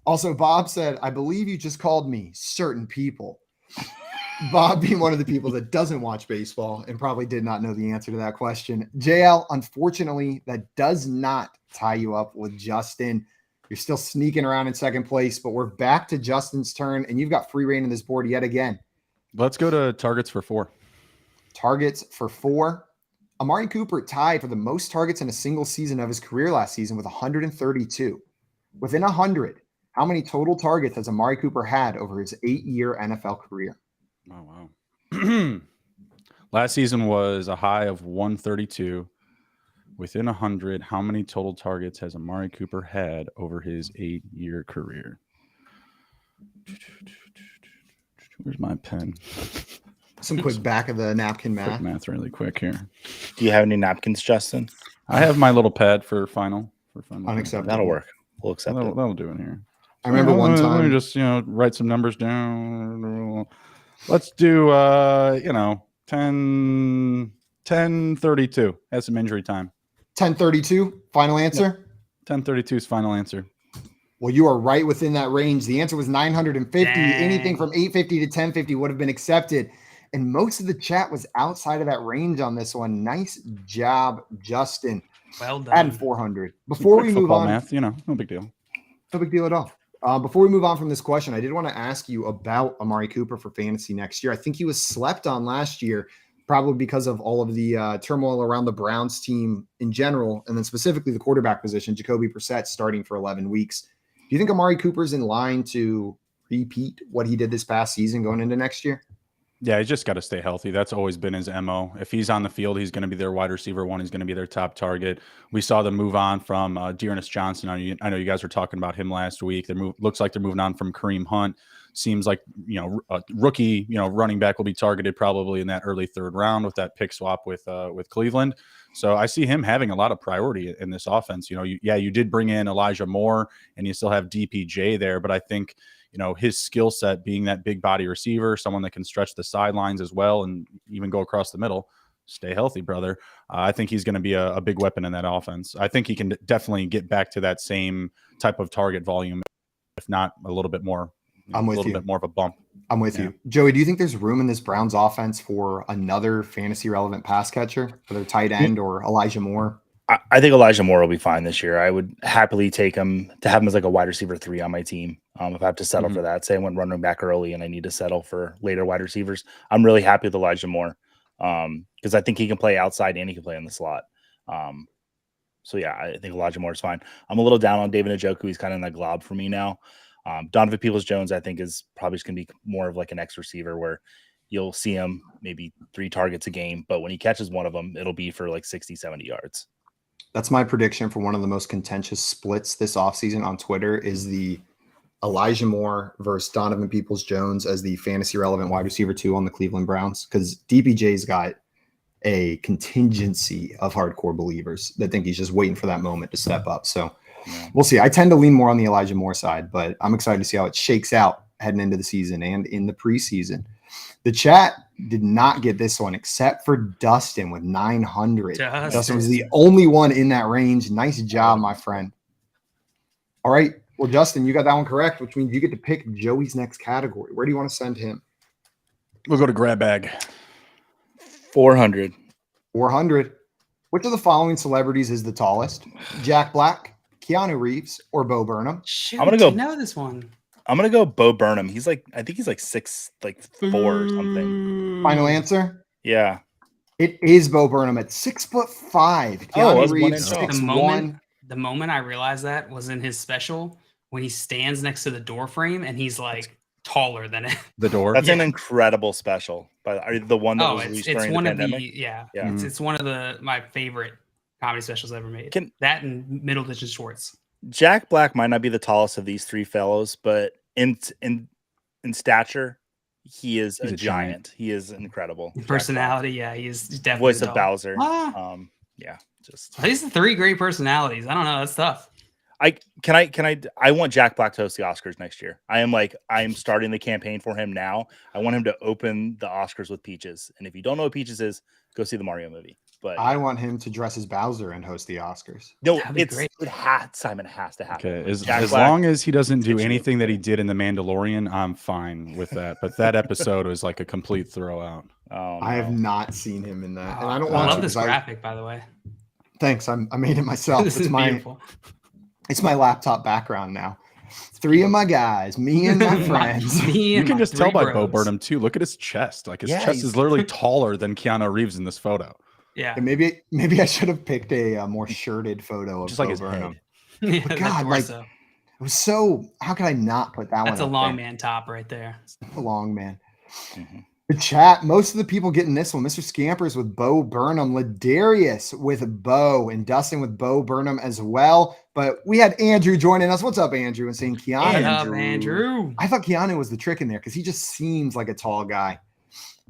Also, Bob said, I believe you just called me certain people. Bob being one of the people that doesn't watch baseball and probably did not know the answer to that question. JL, unfortunately, that does not tie you up with Justin. You're still sneaking around in second place, but we're back to Justin's turn, and you've got free reign in this board yet again. Let's go to targets for 4. Targets for 4. Amari Cooper tied for the most targets in a single season of his career last season with 132. Within 100, how many total targets has Amari Cooper had over his 8-year NFL career? Oh, wow. Last season was a high of 132. Within 100, how many total targets has Amari Cooper had over his 8-year career? Where's my pen? Some quick back of the napkin math. Quick math really quick here. Do you have any napkins, Justin? I have my little pad for final. Unacceptable. That'll work. We'll accept it. That'll do it here. I remember one time. Let me just write some numbers down. Let's do 10:32. Has some injury time. 10:32. Final answer. 10:32 is final answer. Well, you are right within that range. The answer was 950. Dang. Anything from 850 to 1050 would have been accepted. And most of the chat was outside of that range on this one. Nice job, Justin. Well done. Adding 400. Before we move on, math, no big deal. No big deal at all. Before we move on from this question, I did want to ask you about Amari Cooper for fantasy next year. I think he was slept on last year, probably because of all of the turmoil around the Browns team in general, and then specifically the quarterback position, Jacoby Brissett starting for 11 weeks. Do you think Amari Cooper's in line to repeat what he did this past season going into next year? Yeah, he's just got to stay healthy. That's always been his MO. If he's on the field, he's going to be their wide receiver one. He's going to be their top target. We saw them move on from Dearness Johnson. I know you guys were talking about him last week. Looks like they're moving on from Kareem Hunt. Seems like, a rookie, running back will be targeted probably in that early third round with that pick swap with Cleveland. So I see him having a lot of priority in this offense. You did bring in Elijah Moore and you still have DPJ there, but I think, his skill set being that big body receiver, someone that can stretch the sidelines as well and even go across the middle. Stay healthy, brother. I think he's going to be a big weapon in that offense. I think he can definitely get back to that same type of target volume, if not a little bit more. I'm with you. A little bit more of a bump. I'm with you. Joey, do you think there's room in this Browns offense for another fantasy relevant pass catcher, whether tight end or Elijah Moore? I think Elijah Moore will be fine this year. I would happily take him to have him as like a wide receiver 3 on my team. If I have to settle for that, say I went running back early and I need to settle for later wide receivers, I'm really happy with Elijah Moore because I think he can play outside and he can play in the slot. So yeah, I think Elijah Moore is fine. I'm a little down on David Njoku. He's kind of in that glob for me now. Donovan Peoples-Jones, I think, is probably just going to be more of like an X receiver where you'll see him maybe 3 targets a game, but when he catches one of them, it'll be for like 60, 70 yards. That's my prediction for one of the most contentious splits this offseason on Twitter is the Elijah Moore versus Donovan Peoples-Jones as the fantasy relevant wide receiver 2 on the Cleveland Browns, because DPJ's got a contingency of hardcore believers that think he's just waiting for that moment to step up. So we'll see. I tend to lean more on the Elijah Moore side, but I'm excited to see how it shakes out heading into the season and in the preseason. The chat did not get this one except for Dustin with 900. Dustin was the only one in that range. Nice job, my friend. All right. Well, Justin, you got that one correct, which means you get to pick Joey's next category. Where do you want to send him? We'll go to grab bag. 400. 400. Which of the following celebrities is the tallest? Jack Black, Keanu Reeves, or Bo Burnham? Shoot, I'm gonna go. I know this one. I'm gonna go Bo Burnham. I think he's like 6'4" or something. Final answer? Yeah. It is Bo Burnham at 6'5". Keanu Reeves 6'1". The moment I realized that was in his special when he stands next to the door frame and he's like taller than it. The door. That's an incredible special. But are you the one that was released it's during one the of pandemic? yeah. It's one of my favorite comedy specials ever made. That and Middleditch and Schwartz. Jack Black might not be the tallest of these 3 fellows, but in stature, he is a giant. He is incredible. Personality, yeah, he is definitely voice of Bowser. Yeah, just these are 3 great personalities. I don't know, that's tough. I want Jack Black to host the Oscars next year. I am starting the campaign for him now. I want him to open the Oscars with Peaches. And if you don't know what Peaches is, go see the Mario movie. But I want him to dress as Bowser and host the Oscars. No, Simon has to happen. Okay, as long as he doesn't do anything that he did in The Mandalorian, I'm fine with that. But that episode was like a complete throwout. Oh, no. I have not seen him in that, and I don't want to. I love this graphic, by the way. Thanks, I made it myself. This is beautiful. It's my laptop background now. 3 of my guys, me and my friends. You can just tell by Bo Burnham too. Look at his chest. Like his chest is literally taller than Keanu Reeves in this photo. Yeah. And maybe I should have picked a more shirted photo of just like Bo his Burnham. Yeah, but God, like it was so. How could I not put that one? That's a long man top right there. A long man. Mm-hmm. The chat, most of the people getting this one. Mr. Scampers with Bo Burnham, Ladarius with Bo, and Dustin with Bo Burnham as well. But we had Andrew joining us. What's up, Andrew? And saying Keanu. What up, Andrew? I thought Keanu was the trick in there because he just seems like a tall guy.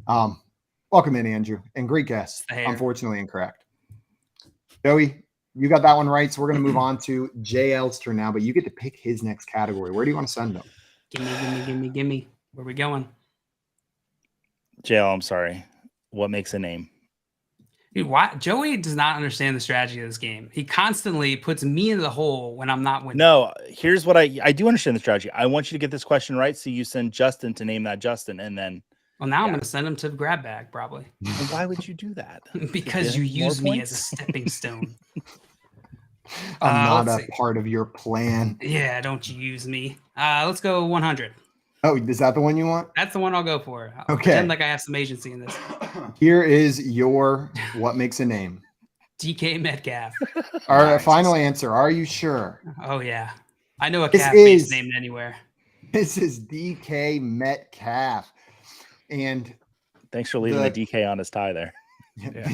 Welcome in, Andrew, and great guess. Unfortunately incorrect. Joey, you got that one right, so we're going to move on to JL's turn now, but you get to pick his next category. Where do you want to send him? Gimme. Where are we going? JL, I'm sorry. What makes a name? Dude, why? Joey does not understand the strategy of this game. He constantly puts me in the hole when I'm not winning. No, here's what I do understand the strategy. I want you to get this question right, so you send Justin to name that Justin, and then. Well, now I'm going to send him to the grab bag, probably. And why would you do that? Because you use me as a stepping stone. I'm not a part of your plan. Yeah, don't you use me. Let's go 100. Oh, is that the one you want? That's the one I'll go for. I'll okay. Pretend like I have some agency in this. Here is your what makes a name. DK Metcalf. All right, final answer. Are you sure? Oh, yeah. I know a calf is named anywhere. This is DK Metcalf. And thanks for leaving the DK on his tie there. Yeah.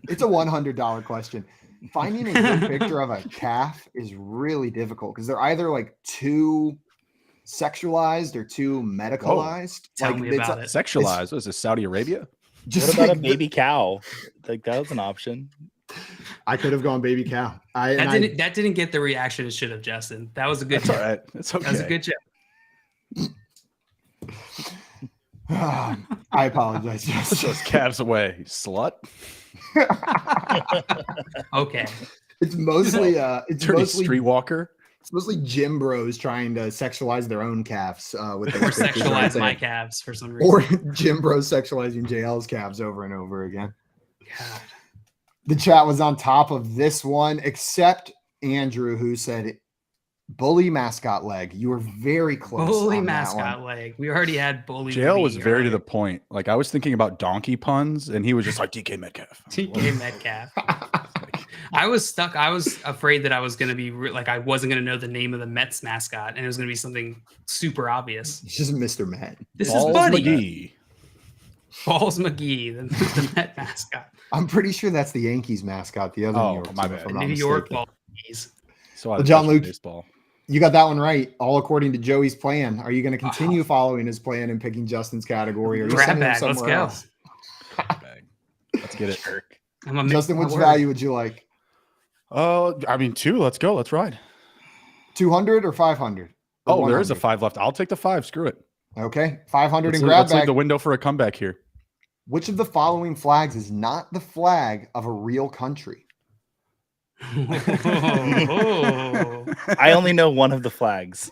It's a $100 question. Finding a good picture of a calf is really difficult because they're either like too sexualized or too medicalized. Tell me about it. Sexualized? What is this, Saudi Arabia? What about a baby cow? Like that was an option. I could have gone baby cow. That didn't get the reaction it should have, Justin. That was a good. That's all right. It's okay. That was a good job. I apologize. Put those calves away, you slut. Okay. It's mostly streetwalker. It's mostly gym bros trying to sexualize their own calves with or sexualize my calves for some reason. Or gym bros sexualizing JL's calves over and over again. God. The chat was on top of this one, except Andrew, who said bully mascot leg. You were very close. Bully mascot leg. We already had bully. JL was very to the point. Like I was thinking about donkey puns, and he was just like DK Metcalf. DK Metcalf. I was stuck. I was afraid that I was going to be like I wasn't going to know the name of the Mets mascot, and it was going to be something super obvious. It's just Mr. Met. This Balls is Buddy McGee. Balls McGee, the Met mascot. I'm pretty sure that's the Yankees mascot. The other New York, my bad. New York Ball McGees. So John Luke, baseball. You got that one right, all according to Joey's plan. Are you going to continue following his plan and picking Justin's category, or are you sending him somewhere else? Let's get it, Kirk. Justin, which value would you like? I mean, 2. Let's go. Let's ride. 200 or 500? Oh, there is a 5 left. I'll take the 5. Screw it. Okay, 500 and grab let's bag. leave the window for a comeback here. Which of the following flags is not the flag of a real country? I only know one of the flags.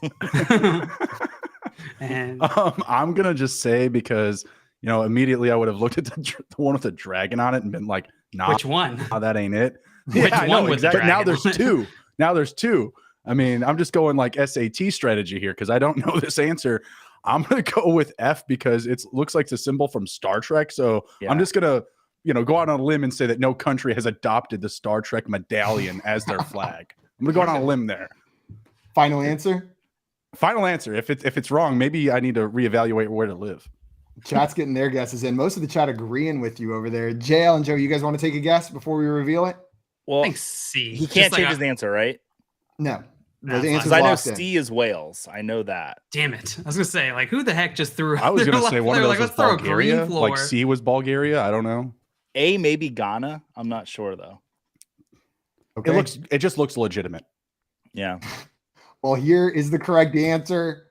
And I'm gonna just say because immediately I would have looked at the one with the dragon on it and been like, "Nah, which one? Oh, that ain't it." Which one with exactly. the Now there's 2. Now there's 2. I mean, I'm just going like SAT strategy here because I don't know this answer. I'm gonna go with F because it looks like it's a symbol from Star Trek. So yeah. I'm just gonna go out on a limb and say that no country has adopted the Star Trek medallion as their flag. I'm gonna go out on a limb there. Final answer? Final answer. If it's wrong, maybe I need to reevaluate where to live. Chat's getting their guesses in. Most of the chat agreeing with you over there. JL and Joe, you guys want to take a guess before we reveal it? Well, C. He can't change his answer, right? No. Because I know C is Wales. I know that. Damn it. I was going to say, like, who the heck just threw I was going to say one of those was Bulgaria. Like C was Bulgaria. I don't know. A, maybe Ghana. I'm not sure, though. Okay. It just looks legitimate. Yeah. Well, here is the correct answer.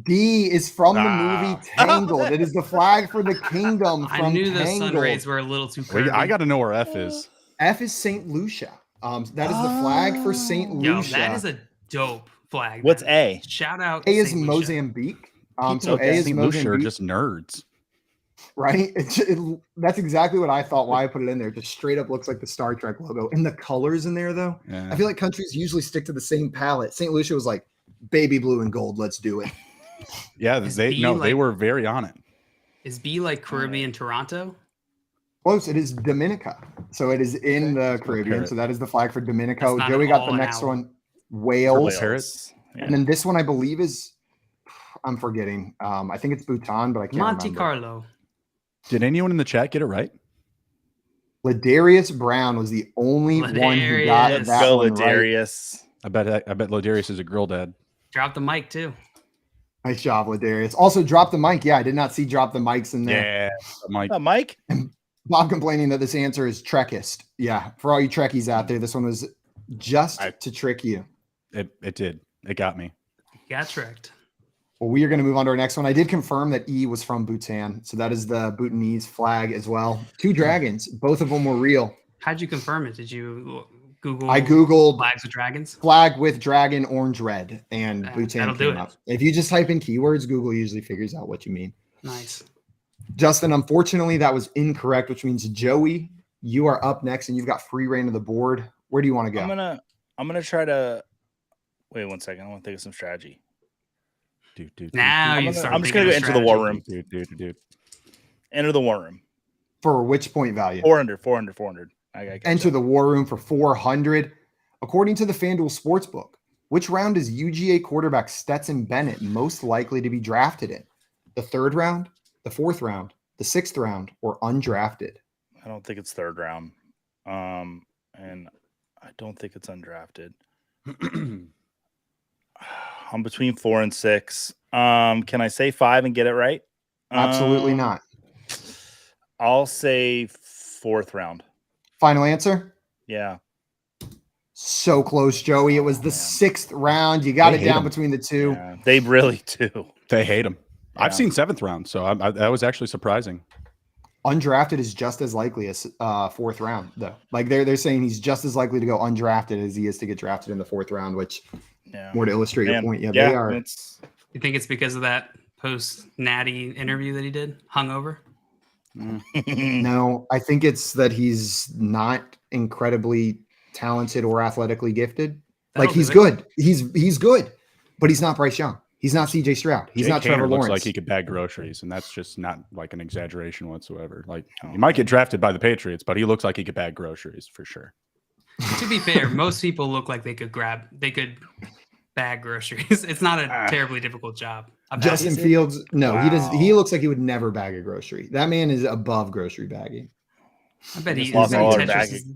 D is from the movie Tangled. It is the flag for the kingdom from I knew the Tangled. sun rays were a little too curvy. I got to know where F is. F is St. Lucia. That is the flag for St. Lucia. Yo, that is a dope flag. What's A? Shout out. A is Mozambique. So A is St. Mozambique. Lucia are just nerds. Right? That's exactly what I thought. Why I put it in there. It just straight up looks like the Star Trek logo. And the colors in there, though. Yeah. I feel like countries usually stick to the same palette. St. Lucia was like, baby blue and gold. Let's do it. Yeah, they were very on it. Is B like Caribbean Toronto? Close. It is Dominica. So it is in the Caribbean. So that is the flag for Dominica. Joey got the next one. Wales. Yeah. And then this one, I believe, is I'm forgetting. I think it's Bhutan, but I can't Monte remember. Carlo. Did anyone in the chat get it right? Ladarius Brown was the only one who got that go one Ladarius. Right. I bet Ladarius is a girl dad. Drop the mic too. Nice job, Ladarius. Also, drop the mic. Yeah, I did not see drop the mics in there. Yeah, Mike. Bob complaining that this answer is Trekkist. Yeah, for all you Trekkies out there, this one was just to trick you. It did. It got me. Got tricked. Well, we are going to move on to our next one. I did confirm that E was from Bhutan, so that is the Bhutanese flag as well. 2 dragons. Both of them were real. How'd you confirm it? Did you Google? I Googled flags with dragons. Flag with dragon, orange, red, and Bhutan came up. If you just type in keywords, Google usually figures out what you mean. Nice. Justin, unfortunately, that was incorrect, which means Joey, you are up next, and you've got free reign of the board. Where do you want to go? I'm gonna try to wait 1 second. I want to think of some strategy. Now I'm just gonna go into the war room. Dude. Enter the war room. For which point value? 400. Enter the war room for 400. According to the FanDuel Sportsbook, which round is UGA quarterback Stetson Bennett most likely to be drafted in? The 3rd round, the 4th round, the 6th round, or undrafted? I don't think it's 3rd round. And I don't think it's undrafted. I'm between 4 and 6. Can I say 5 and get it right? Absolutely not. I'll say 4th round. Final answer? Yeah. So close, Joey. It was the 6th round. You got it down between the 2. Yeah, they really do. They hate him. Yeah. I've seen 7th round, so that was actually surprising. Undrafted is just as likely as 4th round, though. Like they're saying he's just as likely to go undrafted as he is to get drafted in the 4th round, which more to illustrate your point. Yeah, they are. You think it's because of that post-Natty interview that he did, hungover? No, I think it's that he's not incredibly talented or athletically gifted. Like he's good. He's good, but he's not Bryce Young. He's not CJ Stroud. He's not Trevor Lawrence. Looks like he could bag groceries, and that's just not like an exaggeration whatsoever. Like he might get drafted by the Patriots, but he looks like he could bag groceries for sure. To be fair, most people look like they could bag groceries. It's not a terribly difficult job. Justin Fields, no, he does. He looks like he would never bag a grocery. That man is above grocery bagging. I bet he lost all our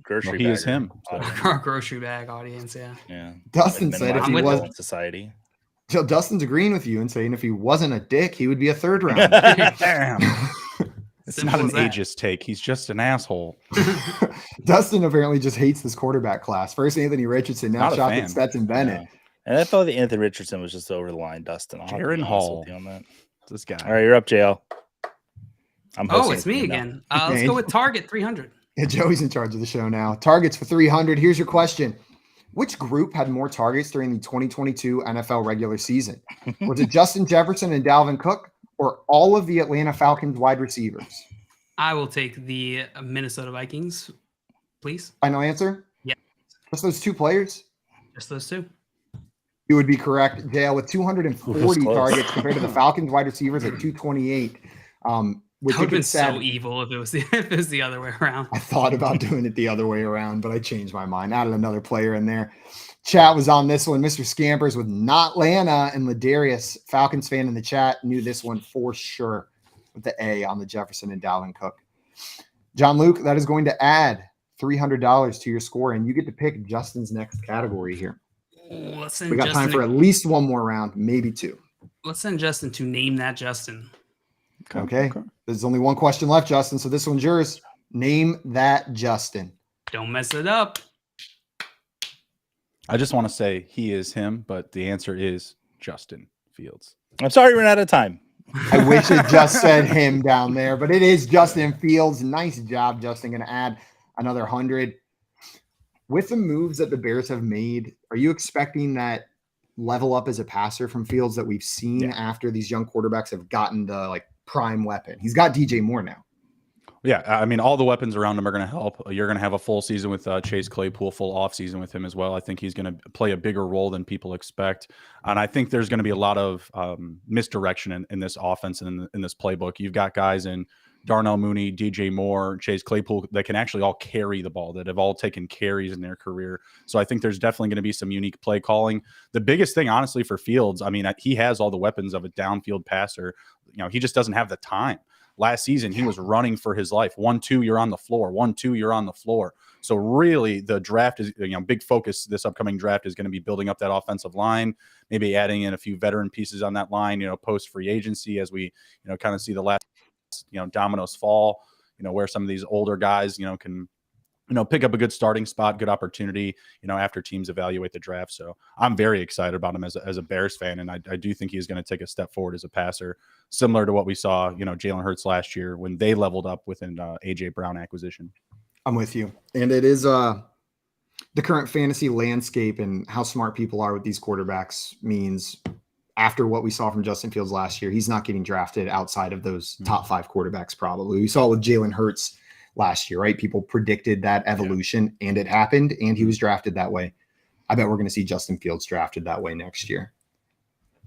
grocery. He is him. So. Our grocery bag audience, yeah. Dustin said if he was society. So Dustin's agreeing with you and saying if he wasn't a dick, he would be a 3rd round. Damn. It's not an ageist take. He's just an asshole. Dustin apparently just hates this quarterback class. First Anthony Richardson, now shot at Stetson Bennett. Yeah. And I thought the Anthony Richardson was just over the line. Dustin, Jaron Hall on that. This guy. All right, you're up, JL. It's me again. Let's go with Target 300. Yeah, Joey's in charge of the show now. Targets for 300. Here's your question. Which group had more targets during the 2022 NFL regular season? Was it Justin Jefferson and Dalvin Cook or all of the Atlanta Falcons wide receivers? I will take the Minnesota Vikings, please. Final answer? Yeah. Just those 2 players? Just those 2. You would be correct, Dale, with 240 targets compared to the Falcons wide receivers at 228. That would have been so evil if it was the other way around. I thought about doing it the other way around, but I changed my mind. Added another player in there. Chat was on this one. Mr. Scampers with not Lana and Ladarius, Falcons fan in the chat, knew this one for sure with the A on the Jefferson and Dalvin Cook. John Luke, that is going to add $300 to your score, and you get to pick Justin's next category here. We got time for at least one more round, maybe 2. Let's send Justin to name that Justin. Okay. There's only one question left, Justin, so this one's yours. Name that Justin. Don't mess it up. I just want to say he is him, but the answer is Justin Fields. I'm sorry we're out of time. I wish it just said him down there, but it is Justin Fields. Nice job, Justin. Going to add another 100. With the moves that the Bears have made, are you expecting that level up as a passer from Fields that we've seen after these young quarterbacks have gotten the prime weapon? He's got DJ Moore now. Yeah, I mean, all the weapons around him are going to help. You're going to have a full season with Chase Claypool, full offseason with him as well. I think he's going to play a bigger role than people expect. And I think there's going to be a lot of misdirection in this offense and in this playbook. You've got guys in Darnell Mooney, DJ Moore, Chase Claypool that can actually all carry the ball, that have all taken carries in their career. So I think there's definitely going to be some unique play calling. The biggest thing, honestly, for Fields, I mean, he has all the weapons of a downfield passer. He just doesn't have the time. last season, he was running for his life. 1-2, you're on the floor. 1-2, you're on the floor. So really the draft is, big focus this upcoming draft is going to be building up that offensive line, maybe adding in a few veteran pieces on that line, post free agency as we, kind of see the last, dominoes fall, where some of these older guys, can, pick up a good starting spot, good opportunity, after teams evaluate the draft. So I'm very excited about him as a Bears fan. And I do think he's going to take a step forward as a passer, similar to what we saw, Jalen Hurts last year when they leveled up with an AJ Brown acquisition. I'm with you. And it is the current fantasy landscape and how smart people are with these quarterbacks means after what we saw from Justin Fields last year, he's not getting drafted outside of those top 5 quarterbacks probably. We saw it with Jalen Hurts last year, right? People predicted that evolution and it happened and he was drafted that way. I bet we're going to see Justin Fields drafted that way next year.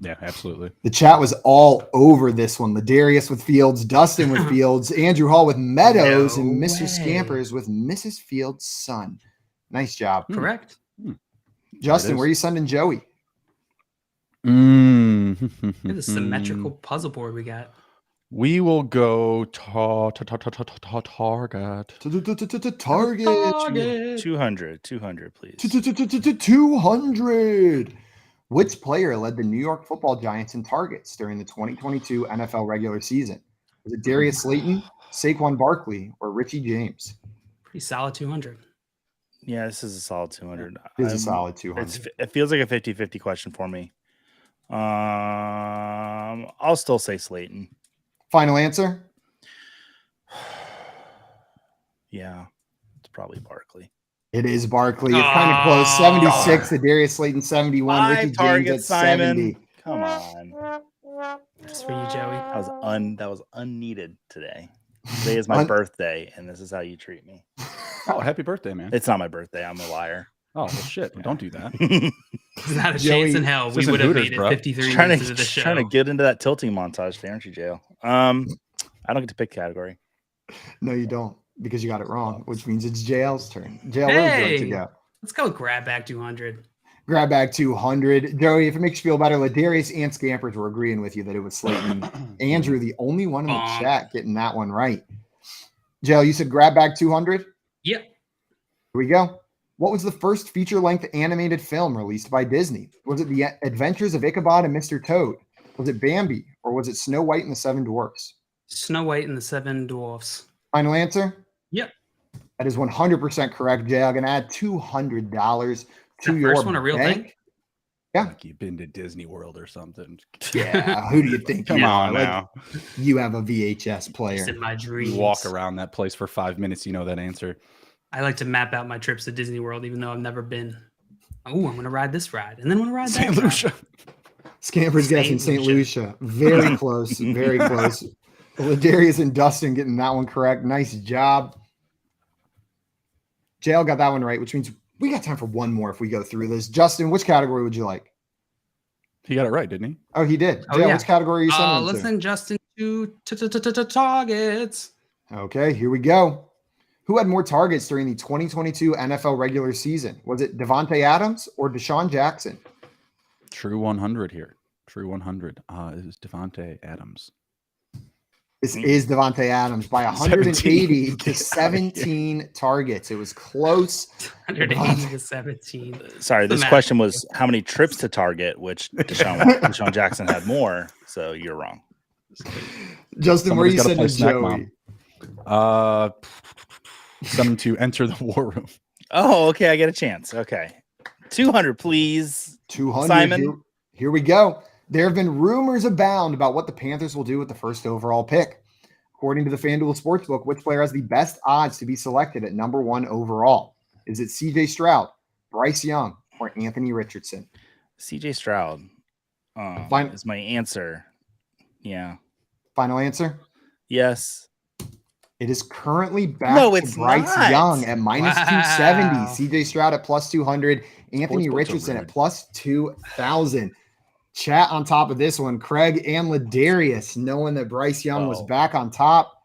Yeah, absolutely. The chat was all over this one. Ladarius with Fields, Dustin with Fields, Andrew Hall with Meadows, and Mr. Scampers with Mrs. Fields' son. Nice job. Correct. Justin, where are you sending Joey? Look at the symmetrical puzzle board we got. We will go target. Target. 200, please. 200. Which player led the New York Football Giants in targets during the 2022 NFL regular season? Was it Darius Slayton, Saquon Barkley, or Richie James? Pretty solid 200. Yeah, this is a solid 200. It is a solid 200. It feels like a 50-50 question for me. I'll still say Slayton. Final answer? Yeah, it's probably Barkley. It is Barkley. It's kind of close. 76 to Darius Slayton, 71. Richie James at 70. Come on. That's for you, Joey. That was unneeded today. Today is my birthday, and this is how you treat me. Oh, happy birthday, man. It's not my birthday. I'm a liar. Oh, well, shit. Well, don't do that. There's not a chance in hell we would have made it 53 minutes into the show. Trying to get into that tilting montage there, aren't you, Jail? I don't get to pick category. No, you don't, because you got it wrong, which means it's JL's turn. JL, where would you like to go? Let's go with grab back 200. Grab back 200. Joey, if it makes you feel better, Ladarius and Scampers were agreeing with you that it was Slayton. Andrew, the only one in the chat getting that one right. JL, you said grab back 200? Yep. Here we go. What was the first feature-length animated film released by Disney? Was it The Adventures of Ichabod and Mr. Toad? Was it Bambi? Or was it Snow White and the Seven Dwarfs? Snow White and the Seven Dwarfs. Final answer? Yep. That is 100% correct, Jay. I'm going to add $200 to your first one a real bank. thing? Yeah. Like you've been to Disney World or something. Yeah. Who do you think? Come on now. You have a VHS player. It's in my dreams. You walk around that place for 5 minutes, you know that answer. I like to map out my trips to Disney World, even though I've never been. Oh, I'm going to ride this ride. And then I'm going to ride St. Lucia. Scampers guessing St. Lucia. Very close. Very close. Ladarius and Dustin getting that one correct. Nice job. JL got that one right, which means we got time for one more if we go through this. Justin, which category would you like? He got it right, didn't he? Oh, he did. JL, which category are you sending let's send Justin to targets. Okay, here we go. Who had more targets during the 2022 NFL regular season? Was it Devontae Adams or Deshaun Jackson? True 100 here. True 100. It was Devontae Adams. This is Devontae Adams by 180 to 17 targets. It was close. 180 to 17. Sorry, this question was how many trips to target, which Deshaun Jackson had more. So you're wrong. Justin, where are you sending Joey? Send him to enter the war room. Oh, okay. I get a chance. Okay. 200, please. 200. Simon. Here we go. There have been rumors abound about what the Panthers will do with the first overall pick. According to the FanDuel Sportsbook, which player has the best odds to be selected at number 1 overall? Is it CJ Stroud, Bryce Young, or Anthony Richardson? CJ Stroud is my answer. Yeah. Final answer? Yes. It is currently back to Bryce Young at minus 270. CJ Stroud at plus 200. Anthony Richardson at plus 2,000. Chat on top of this one. Craig and Ladarius knowing that Bryce Young was back on top.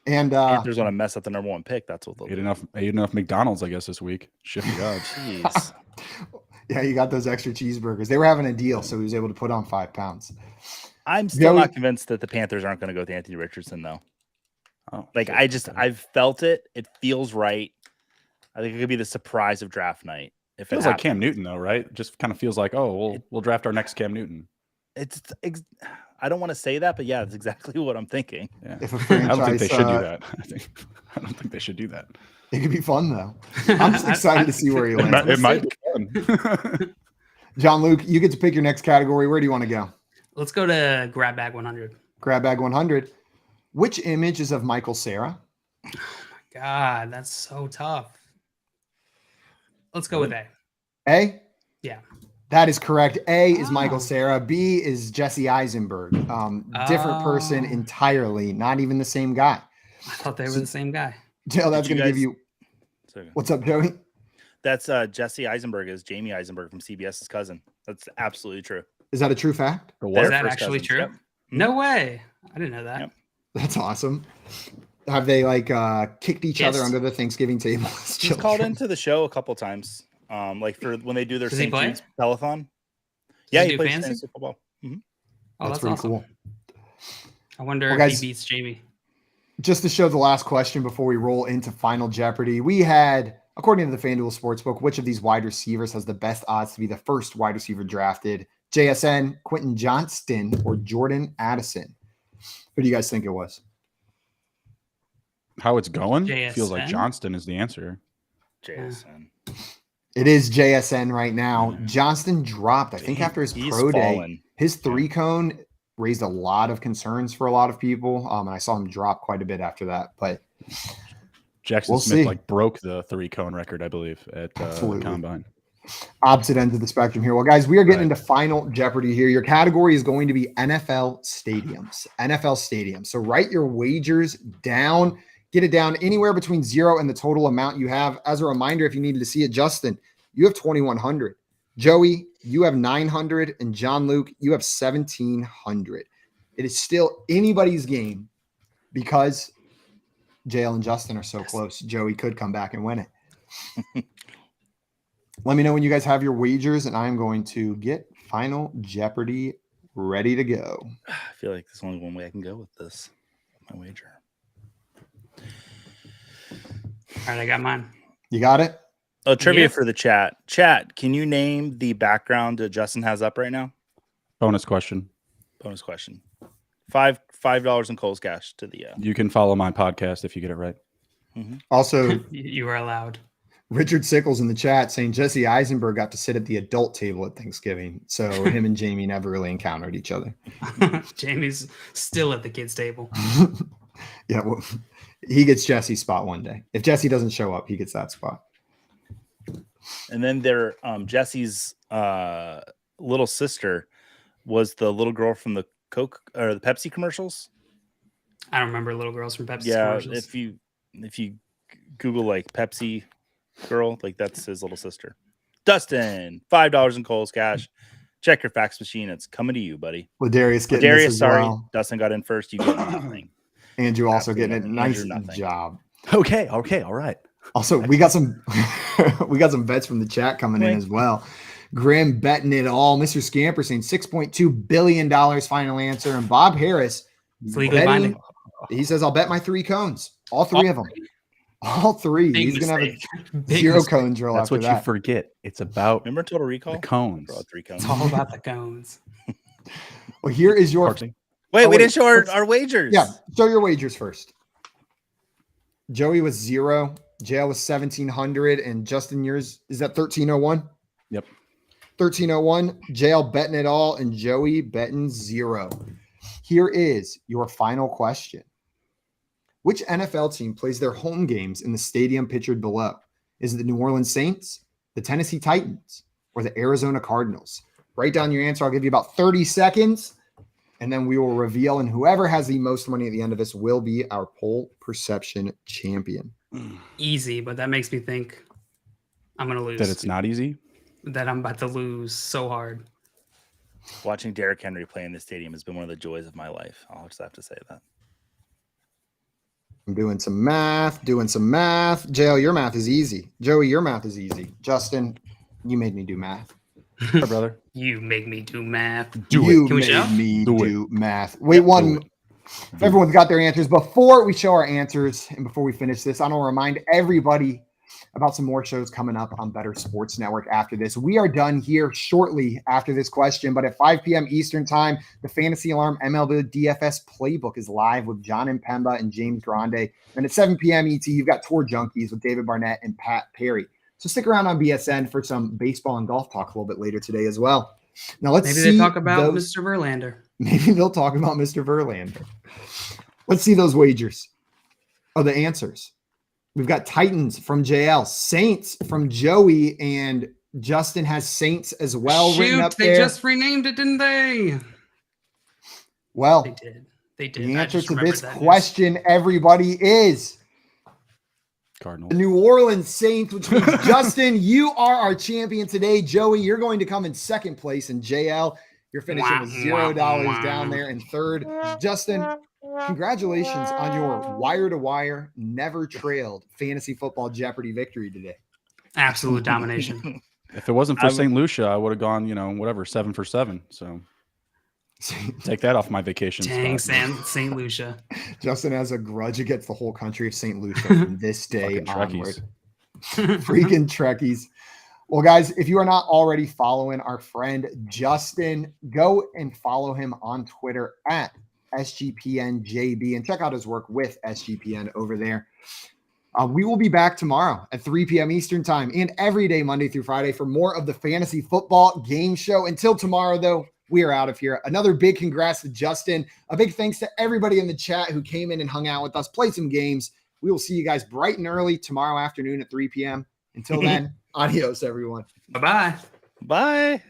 And Panthers want to mess up the number 1 pick. That's what they'll do. Ate enough McDonald's, I guess, this week. Shifty odds. Jeez. Yeah, you got those extra cheeseburgers. They were having a deal, so he was able to put on 5 pounds. I'm still not convinced that the Panthers aren't going to go with Anthony Richardson, though. Oh, I've felt it. It feels right. I think it could be the surprise of draft night. If feels like Cam Newton, though, right? Just kind of feels like, we'll draft our next Cam Newton. I don't want to say that, but yeah, it's exactly what I'm thinking. Yeah. If I don't think they should do that. I don't think they should do that. It could be fun, though. I'm just excited to see where he lands. It might be fun. John Luke, you get to pick your next category. Where do you want to go? Let's go to Grab Bag 100. Grab Bag 100. Which image is of Michael Cera? Oh my God, that's so tough. Let's go with A. A? Yeah. That is correct. A is Michael Cera. B is Jesse Eisenberg. Different person entirely. Not even the same guy. I thought they were the same guy. Dale, that's going to give you. What's up, Joey? That's Jesse Eisenberg is Jamie Eisenberg from CBS's cousin. That's absolutely true. Is that a true fact? Is that actually true? Yep. No way. I didn't know that. Yep. That's awesome. Have they kicked each other under the Thanksgiving table? He's called into the show a couple times. For when they do their St. Jude's telethon. Yeah, he plays fantasy football. Mm-hmm. Oh, that's pretty awesome. Cool. I wonder if he beats Jamie. Just to show the last question before we roll into Final Jeopardy, we had, according to the FanDuel Sportsbook, which of these wide receivers has the best odds to be the first wide receiver drafted? JSN, Quentin Johnston, or Jordan Addison? Who do you guys think it was? How it's going? JSN? Feels like Johnston is the answer. JSN. It is JSN right now. Johnston dropped, I think, after his pro day. His 3-cone raised a lot of concerns for a lot of people. And I saw him drop quite a bit after that. But Jackson Smith broke the 3-cone record, I believe, at the Combine. Opposite ends of the spectrum here. Well, guys, we are getting into Final Jeopardy here. Your category is going to be NFL stadiums. NFL stadiums. So write your wagers down. Get it down anywhere between 0 and the total amount you have. As a reminder, if you needed to see it, Justin, you have 2,100. Joey, you have 900. And John Luke, you have 1,700. It is still anybody's game because JL and Justin are so close. Joey could come back and win it. Let me know when you guys have your wagers, and I'm going to get Final Jeopardy ready to go. I feel like there's only one way I can go with this. My wager. All right, I got mine. You got it? Oh, trivia for the chat. Chat, can you name the background that Justin has up right now? Bonus question. $5 in Cole's cash to the. You can follow my podcast if you get it right. Mm-hmm. Also, you are allowed. Richard Sickles in the chat saying Jesse Eisenberg got to sit at the adult table at Thanksgiving. So him and Jamie never really encountered each other. Jamie's still at the kids' table. Yeah, well, he gets Jesse's spot one day. If Jesse doesn't show up, he gets that spot. And then Jesse's little sister was the little girl from the Coke or the Pepsi commercials. I don't remember little girls from Pepsi commercials. If you Google Pepsi girl, that's his little sister. Dustin, $5 in Cole's cash. Check your fax machine. It's coming to you, buddy. Ladarius getting this as sorry. Well. Dustin got in first. You get nothing. Andrew also getting it. Nice job. Okay. All right. Also, we got some bets from the chat coming in as well. Graham betting it all. Mr. Scamper saying $6.2 billion final answer. And Bob Harris betting, he says, I'll bet my 3 cones. All 3 of them. All 3. He's going to have a 0 cone drill. That's what you forget. It's about remember Total Recall? The cones. 3 cones. It's all about the cones. Well, here is your Wait, we didn't show our wagers. Yeah, show your wagers first. Joey was 0. JL was 1,700. And Justin, yours is that 1,301? Yep. 1,301. JL betting it all. And Joey betting 0. Here is your final question. Which NFL team plays their home games in the stadium pictured below? Is it the New Orleans Saints, the Tennessee Titans, or the Arizona Cardinals? Write down your answer. I'll give you about 30 seconds. And then we will reveal, and whoever has the most money at the end of this will be our poll perception champion. Easy, but that makes me think I'm going to lose. That it's not easy? That I'm about to lose so hard. Watching Derrick Henry play in this stadium has been one of the joys of my life. I'll just have to say that. I'm doing some math. JL, your math is easy. Joey, your math is easy. Justin, you made me do math. Hi, brother. You make me do math. You Can we show? made me Do do math. Wait, if everyone's got their answers, before we show our answers and before we finish this, I want to remind everybody about some more shows coming up on Better Sports Network after this. We are done here shortly after this question, but at 5 p.m. Eastern time, the Fantasy Alarm MLB DFS Playbook is live with John Impemba and James Grande. And at 7 p.m. ET, you've got Tour Junkies with David Barnett and Pat Perry. So stick around on BSN for some baseball and golf talk a little bit later today as well. Now let's see. Maybe they talk about Mr. Verlander. Maybe they'll talk about Mr. Verlander. Let's see those wagers. Oh, the answers. We've got Titans from JL, Saints from Joey, and Justin has Saints as well written up there. They just renamed it, didn't they? Well, they did. They did. The answer to this question, everybody, is Cardinals. The New Orleans Saints, which means Justin, you are our champion today. Joey, you're going to come in second place, and JL, you're finishing with $0 down there in third. Justin, congratulations on your wire-to-wire, never trailed fantasy football Jeopardy victory today. Absolute domination. If it wasn't for St. Lucia, I would have gone, 7 for 7. So take that off my vacation. Dang, St. Lucia. Justin has a grudge against the whole country of St. Lucia from this day onward. Freaking Trekkies. Well, guys, if you are not already following our friend Justin, go and follow him on Twitter at SGPNJB and check out his work with SGPN over there. We will be back tomorrow at 3 p.m. Eastern time and every day, Monday through Friday, for more of the Fantasy Football Game Show. Until tomorrow, though, we are out of here. Another big congrats to Justin. A big thanks to everybody in the chat who came in and hung out with us, played some games. We will see you guys bright and early tomorrow afternoon at 3 p.m. Until then, adios, everyone. Bye-bye. Bye.